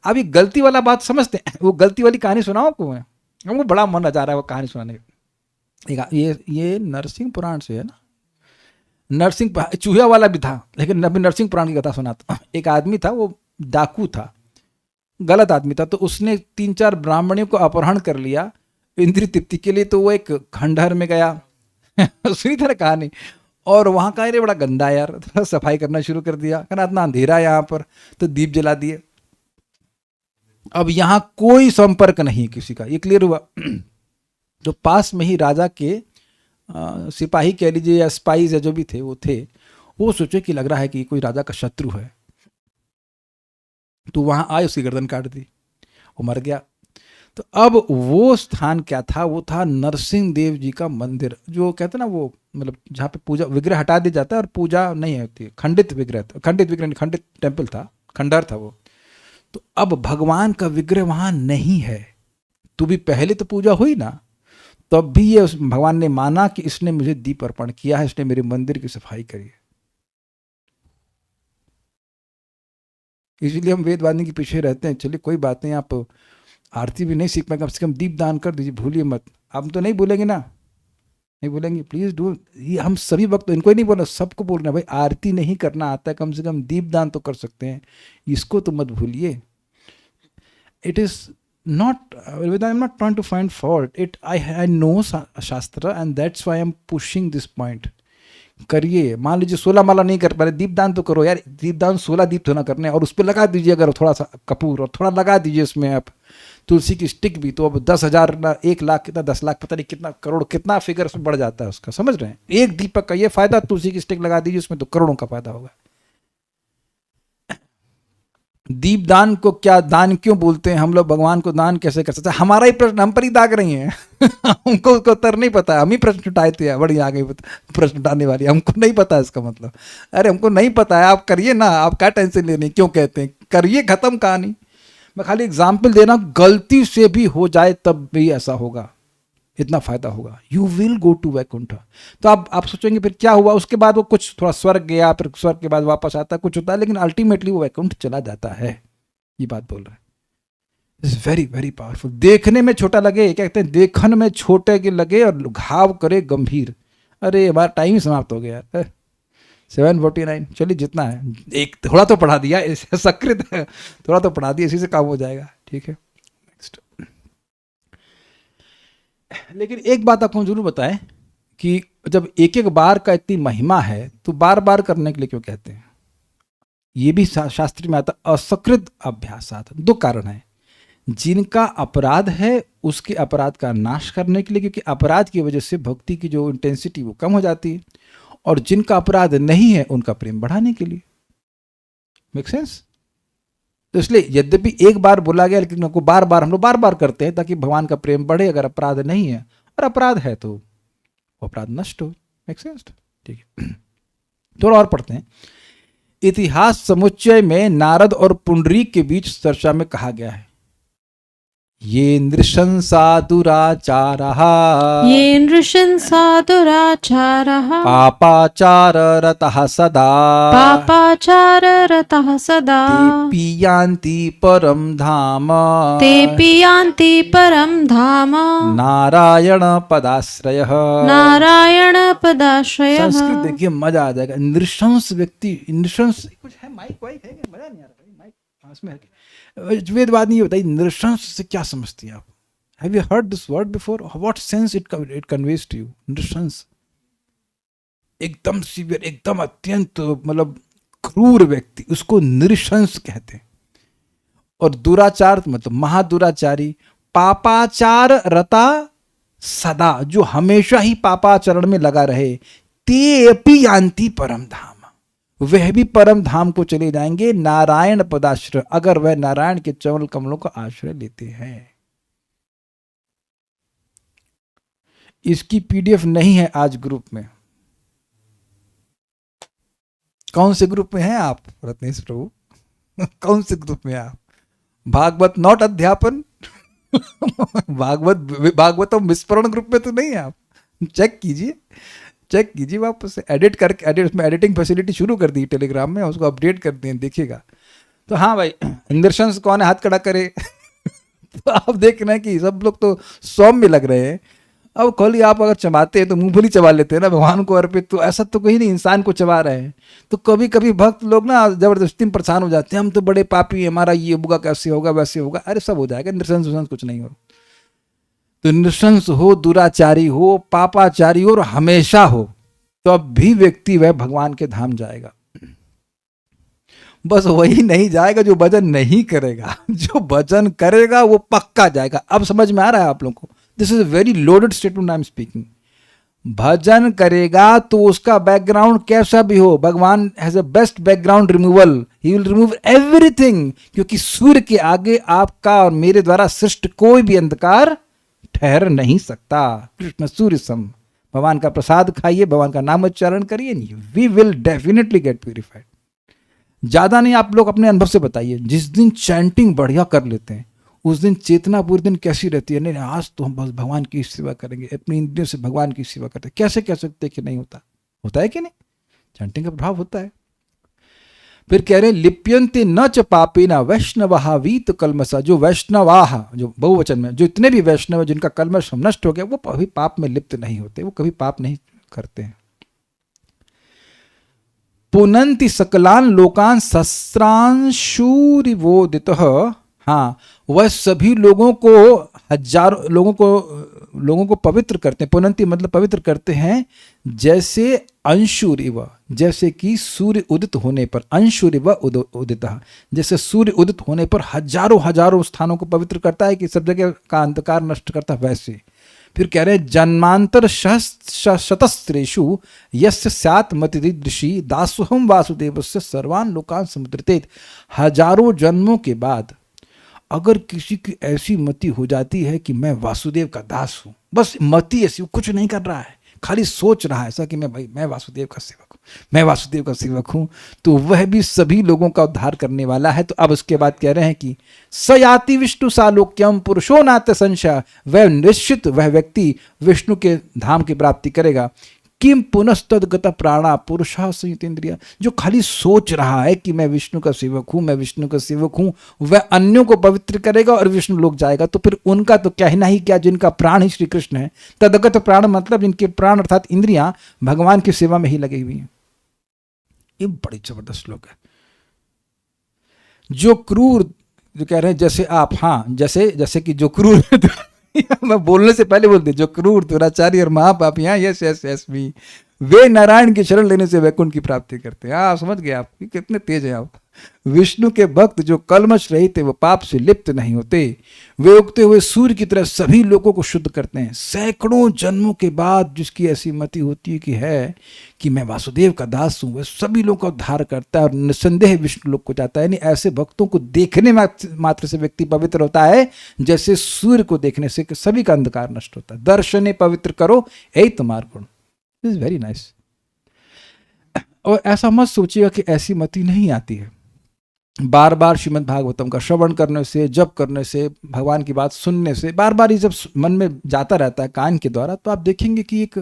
अब ये गलती वाला बात समझते हैं। वो गलती वाली कहानी सुनाओ आपको मैं, हमको बड़ा मन आ जा रहा है वो कहानी सुनाने का। ये नरसिंह पुराण से है ना, नरसिंह चूहा वाला भी था, लेकिन अभी नरसिंह पुराण की कथा सुनाता। एक आदमी था, वो डाकू था, गलत आदमी था। तो उसने 3-4 ब्राह्मणियों को अपहरण कर लिया इंद्रिय तृप्ति के लिए। तो वो एक खंडहर में गया सुनी था ना कहानी, और वहां का अरे बड़ा गंदा यार, थोड़ा सफाई करना शुरू कर दिया, कहना इतना अंधेरा है यहाँ पर, तो दीप जला दिए। अब यहाँ कोई संपर्क नहीं किसी का, ये क्लियर हुआ। जो पास में ही राजा के सिपाही कह लीजिए या स्पाइस या जो भी थे, वो सोचे कि लग रहा है कि कोई राजा का शत्रु है, तो वहां आए, उसकी गर्दन काट दी, वो मर गया। तो अब वो स्थान क्या था? वो था नरसिंह देव जी का मंदिर, जो कहते हैं ना, वो मतलब जहाँ पे पूजा विग्रह हटा दिया जाता है और पूजा नहीं होती, खंडित विग्रह टेम्पल था, खंडहर था वो। तो अब भगवान का विग्रह वहां नहीं है, तो भी पहले तो पूजा हुई ना, तब भी ये भगवान ने माना कि इसने मुझे दीप अर्पण किया है, इसने मेरे मंदिर की सफाई करी है। इसलिए हम वेदवादी के पीछे रहते हैं। चलिए कोई बात नहीं, आरती भी नहीं सीख पाए, कम से कम दीप दान कर दीजिए, भूलिए मत। आप तो नहीं बोलेंगे ना, नहीं बोलेंगे, प्लीज डू। ये हम सभी वक्त, इनको ही नहीं बोलना, सबको बोलना, भाई आरती नहीं करना आता है, कम से कम दीप दान तो कर सकते हैं, इसको तो मत भूलिए। It is not, I am not trying to find fault it, I know shastra and that's why I am pushing this point. करिए, मान लीजिए 16 माला नहीं कर पा रहे, दीपदान तो करो यार, दीपदान 16 दीप तो ना करने, और उस पर लगा दीजिए अगर थोड़ा सा कपूर, और थोड़ा लगा दीजिए उसमें आप तुलसी की स्टिक भी, तो अब 10,000 ना 1 लाख कितना 10 लाख पता नहीं कितना करोड़ कितना फिगर उसमें बढ़ जाता है उसका, समझ रहे हैं। एक दीपक का ये फायदा, तुलसी की स्टिक लगा दीजिए उसमें तो करोड़ों का फायदा होगा। दीपदान को क्या दान क्यों बोलते हैं हम लोग, भगवान को दान कैसे कर सकते हैं, हमारा ही प्रश्न, हम पर ही दाग रही हैं हमको उसका उत्तर नहीं पता, हम ही प्रश्न उठाए थे, बड़ी आ गई प्रश्न उठाने वाली, हमको नहीं पता इसका मतलब। अरे हमको नहीं पता है, आप करिए ना, आप क्या टेंशन लेनी, क्यों कहते हैं, करिए, खत्म कहानी। मैं खाली एग्जाम्पल देना, गलती से भी हो जाए तब भी ऐसा होगा, इतना फायदा होगा, you will go to Vaikuntha. तो आप सोचेंगे फिर क्या हुआ, उसके बाद वो कुछ थोड़ा स्वर्ग गया, फिर स्वर्ग के बाद वापस आता है, कुछ होता है, लेकिन अल्टीमेटली वो वैकुंठ चला जाता है, ये बात बोल रहे हैं। Is very very powerful. देखने में छोटा लगे, क्या कहते हैं, देखन में छोटे के लगे और घाव करे गंभीर। अरे हमारा टाइम ही समाप्त हो गया यार, 7:49। चलिए जितना है, एक थोड़ा तो पढ़ा दिया, सकृत है, थोड़ा तो पढ़ा दिया, इसी से काम हो जाएगा, ठीक है। नेक्स्ट, लेकिन एक बात आपको जरूर बताएं कि जब एक एक बार का इतनी महिमा है तो बार बार करने के लिए क्यों कहते हैं, ये भी शास्त्र में आता, असकृत अभ्यासात। 2 कारण है, जिनका अपराध है उसके अपराध का नाश करने के लिए, क्योंकि अपराध की वजह से भक्ति की जो इंटेंसिटी वो कम हो जाती है, और जिनका अपराध नहीं है उनका प्रेम बढ़ाने के लिए। Make sense? तो इसलिए यद्यपि एक बार बोला गया, लेकिन उनको बार बार हम लोग बार बार करते हैं ताकि भगवान का प्रेम बढ़े। अगर अपराध नहीं है, और अपराध है तो अपराध नष्ट हो। Make sense? ठीक है, थोड़ा और पढ़ते हैं। इतिहास समुच्चय में नारद और पुंडरीक के बीच चर्चा में कहा गया है, ये नृशंसा दुराचारः, ये नृशंसा दुराचारः, पापाचार रतः सदा, पापाचार रतः सदा, तेऽपि यान्ति परम धाम, तेऽपि यान्ति परम धाम, नारायण पदाश्रयः। नारायण पदाश्रयः। संस्कृत देखिए, मजा आ जाएगा। नृशंस व्यक्ति, नृशंस कुछ है, माइक वाइक है क्या, मजा नहीं आ रहा माइक पास में है। वेदवादी ये बताइए, नृशंस से क्या समझती हैं आप? Have you heard this word before? What sense it conveys to you? नृशंस एकदम सीवियर, एकदम अत्यंत मतलब क्रूर व्यक्ति, उसको नृशंस कहते हैं। और दुराचार मतलब महादुराचारी, पापाचार रता सदा, जो हमेशा ही पापाचरण में लगा रहे, ते अपि यान्ति परम धाम, वह भी परम धाम को चले जाएंगे, नारायण पदाश्रय, अगर वह नारायण के चरण कमलों का आश्रय लेते हैं। इसकी पीडीएफ नहीं है आज ग्रुप में। कौन से ग्रुप में हैं आप रत्नेश प्रभु? कौन से ग्रुप में आप? भागवत नॉट अध्यापन भागवतम विस्फोरण ग्रुप में तो नहीं है आप? चेक कीजिए वापस से, एडिट करके, उसमें एडिटिंग फैसिलिटी शुरू कर दी टेलीग्राम में, उसको अपडेट कर दिए, देखिएगा। तो हाँ भाई, इंद्रशंस कौन है, हाथ खड़ा करे तो आप देख रहे हैं कि सब लोग तो सौम्य लग रहे हैं। अब खाली आप अगर चबाते हैं तो मूंगफली चबा लेते हैं ना भगवान को अर्पित, तो ऐसा तो कहीं नहीं, इंसान को चबा रहे हैं। तो कभी कभी भक्त लोग ना जबरदस्ती में परेशान हो जाते हैं, हम तो बड़े पापी हैं, हमारा ये होगा, कैसे होगा, वैसे होगा। अरे सब हो जाएगा, नृशंस कुछ नहीं हो। तो नृशंस हो, दुराचारी हो, पापाचारी हो और हमेशा हो, तो अब भी व्यक्ति वह भगवान के धाम जाएगा। बस वही नहीं जाएगा जो भजन नहीं करेगा, जो भजन करेगा वो पक्का जाएगा। अब समझ में आ रहा है आप लोगों को? This is a very loaded statement I am speaking. भजन करेगा तो उसका बैकग्राउंड कैसा भी हो, Bhagwan has a best background removal, he will remove everything, क्योंकि सूर्य के आगे आपका और मेरे द्वारा सृष्ट कोई भी अंधकार ठहर नहीं सकता। कृष्ण सूर्य सम, भगवान का प्रसाद खाइए, भगवान का नाम उच्चारण करिए, we will definitely get purified. ज्यादा नहीं, आप लोग अपने अनुभव से बताइए, जिस दिन चैंटिंग बढ़िया कर लेते हैं उस दिन चेतना पूरे दिन कैसी रहती है? नहीं आज तो हम बस भगवान की सेवा करेंगे, अपनी इंद्रियों से भगवान की सेवा करते हैं। कैसे कह सकते कि नहीं होता? होता है कि नहीं? चैंटिंग का प्रभाव होता है। फिर कह रहे हैं लिप्यन्ते न च पापेना वैष्णवाः वीत कल्मषा, जो वैष्णवाः, जो बहुवचन में, जो इतने भी वैष्णव हैं जिनका कल्मष नष्ट हो गया, वो कभी पाप में लिप्त नहीं होते, वो कभी पाप नहीं करते हैं। पुनन्ति सकलान लोकान सहस्रांशुरिवोदितः, हाँ, वह सभी लोगों को, हजारों लोगों को पवित्र करते हैं। पुनन्ति मतलब पवित्र करते हैं, जैसे अंशुरिव, जैसे कि सूर्य उदित होने पर, अंशुरिव उदितः, जैसे सूर्य उदित होने पर हजारों हजारों स्थानों को पवित्र करता है कि सब जगह का अंधकार नष्ट करता है, वैसे। फिर कह रहे हैं जन्मांतर शतस्त्रेषु यस्य स्यात् मतिदृशी दासोहम वासुदेवस्य सर्वान् लोकान् समुद्रतेत, हजारों जन्मों के बाद अगर किसी की ऐसी मति हो जाती है कि मैं वासुदेव का दास हूं, बस मति ऐसी, कुछ नहीं कर रहा है, खाली सोच रहा है ऐसा कि मैं वासुदेव का सेवक हूं, मैं वासुदेव का सेवक हूं, तो वह भी सभी लोगों का उद्धार करने वाला है। तो अब उसके बाद कह रहे हैं कि स याति विष्णु सालोक्यम पुरुषो नात्य संशय, वह निश्चित वह व्यक्ति विष्णु के धाम की प्राप्ति करेगा। किम पुनस्तदगत प्राणा पुरुषा संयुतेन्द्रिया, जो खाली सोच रहा है कि मैं विष्णु का सेवक हूं, मैं विष्णु का सेवक हूं, वह अन्यों को पवित्र करेगा और विष्णु लोक जाएगा। तो फिर उनका तो कहना ही क्या, जिनका प्राण ही श्री कृष्ण है। तदगत प्राण मतलब जिनके प्राण अर्थात इंद्रियां भगवान की सेवा में ही लगी हुई हैं। ये बड़ी जबरदस्त श्लोक है। जो क्रूर, जो कह रहे हैं जैसे आप, हाँ, जैसे कि जो क्रूर मैं बोलने से पहले बोल दे, जो क्रूर, दुराचारी और महापापी, यहाँ यस यस यस भी, वे नारायण की शरण लेने से वैकुंठ की प्राप्ति करते हैं। हाँ, समझ गए आप कितने तेज हैं आप। विष्णु के भक्त जो कल्मश रहित, वो पाप से लिप्त नहीं होते, वे उगते हुए सूर्य की तरह सभी लोगों को शुद्ध करते हैं। सैकड़ों जन्मों के बाद जिसकी ऐसी मति होती है कि मैं वासुदेव का दास हूं, वह सभी लोगों का उद्धार करता है और निस्संदेह विष्णु लोक को जाता है। यानी ऐसे भक्तों को देखने मात्र से व्यक्ति पवित्र होता है, जैसे सूर्य को देखने से सभी का अंधकार नष्ट होता है। दर्शने पवित्र करो, यही तुम्हारा गुण। Is very nice. और ऐसा मत सोचिएगा कि ऐसी मति नहीं आती है। बार बार श्रीमद् भागवतम का श्रवण करने से, जप करने से, भगवान की बात सुनने से, बार बार ये जब मन में जाता रहता है कान के द्वारा, तो आप देखेंगे कि एक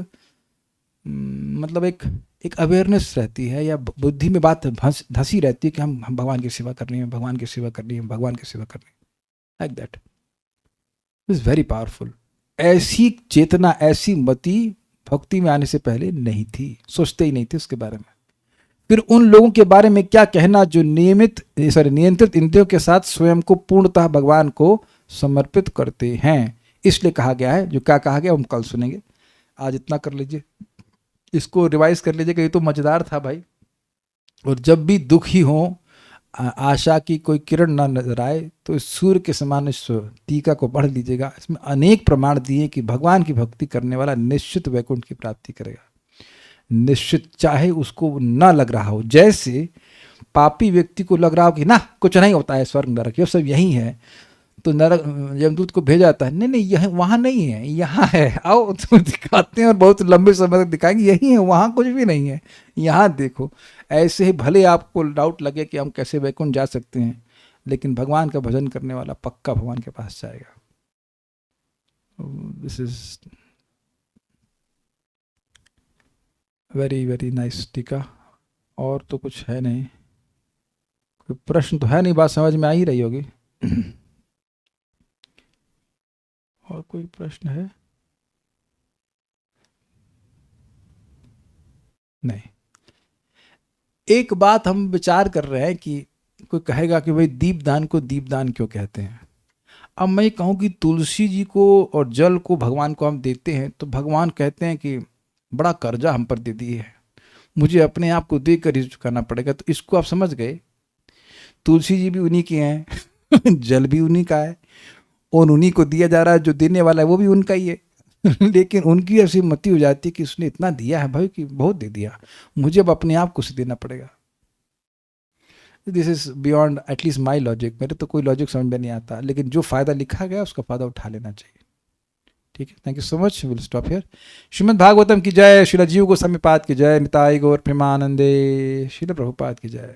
मतलब एक अवेयरनेस रहती है, या बुद्धि में बात धसी रहती है कि हम भगवान की सेवा करनी है, भगवान की सेवा करनी है, भगवान की सेवा करनी है। Like that is very powerful. ऐसी चेतना, ऐसी मति भक्ति में आने से पहले नहीं थी, सोचते ही नहीं थे उसके बारे में। फिर उन लोगों के बारे में क्या कहना जो नियंत्रित इंद्रियों के साथ स्वयं को पूर्णतः भगवान को समर्पित करते हैं। इसलिए कहा गया है, जो क्या कहा गया हम कल सुनेंगे, आज इतना कर लीजिए, इसको रिवाइज कर लीजिए कि ये तो मजेदार था भाई। और जब भी दुखी हो, आशा की कोई किरण ना नजर आए, तो इस सूर्य के समान इस टीका को पढ़ लीजिएगा। इसमें अनेक प्रमाण दिए कि भगवान की भक्ति करने वाला निश्चित वैकुंठ की प्राप्ति करेगा, निश्चित, चाहे उसको ना लग रहा हो। जैसे पापी व्यक्ति को लग रहा हो कि ना कुछ नहीं होता है, स्वर्ग नरक ये सब यही है, तो नरक यमदूत को भेजा जाता है, नहीं यह वहाँ नहीं है, यहाँ है, आओ तो दिखाते हैं और बहुत लंबे समय तक दिखाएंगे, यही है, वहाँ कुछ भी नहीं है, यहाँ देखो। ऐसे ही भले आपको डाउट लगे कि हम कैसे वैकुंठ जा सकते हैं, लेकिन भगवान का भजन करने वाला पक्का भगवान के पास जाएगा। This is very very nice टीका। और तो कुछ है नहीं, कोई प्रश्न तो है नहीं, बात समझ में आ ही रही होगी। और कोई प्रश्न है? नहीं। एक बात हम विचार कर रहे हैं कि कोई कहेगा कि भाई दीपदान को दीपदान क्यों कहते हैं। अब मैं कहूँ कि तुलसी जी को और जल को भगवान को हम देते हैं, तो भगवान कहते हैं कि बड़ा कर्जा हम पर दे दिए है, मुझे अपने आप को देकर ही चुकाना पड़ेगा। तो इसको आप समझ गए, तुलसी जी भी उन्हीं के हैं जल भी उन्हीं का है, और उन्हीं को दिया जा रहा है, जो देने वाला है वो भी उनका ही है लेकिन उनकी ऐसी मति हो जाती है कि उसने इतना दिया है भाई कि बहुत दे दिया, मुझे अब अपने आप को उसे देना पड़ेगा। This is beyond at least my logic, मेरे तो कोई लॉजिक समझ में नहीं आता, लेकिन जो फायदा लिखा गया उसका फायदा उठा लेना चाहिए। ठीक है, thank you so much, will stop here. Shrimad Bhagavatam की जय, श्रील जीव गोस्वामी पाद की जय, निताई गौर प्रेमानंदे, श्रील प्रभुपाद की जय।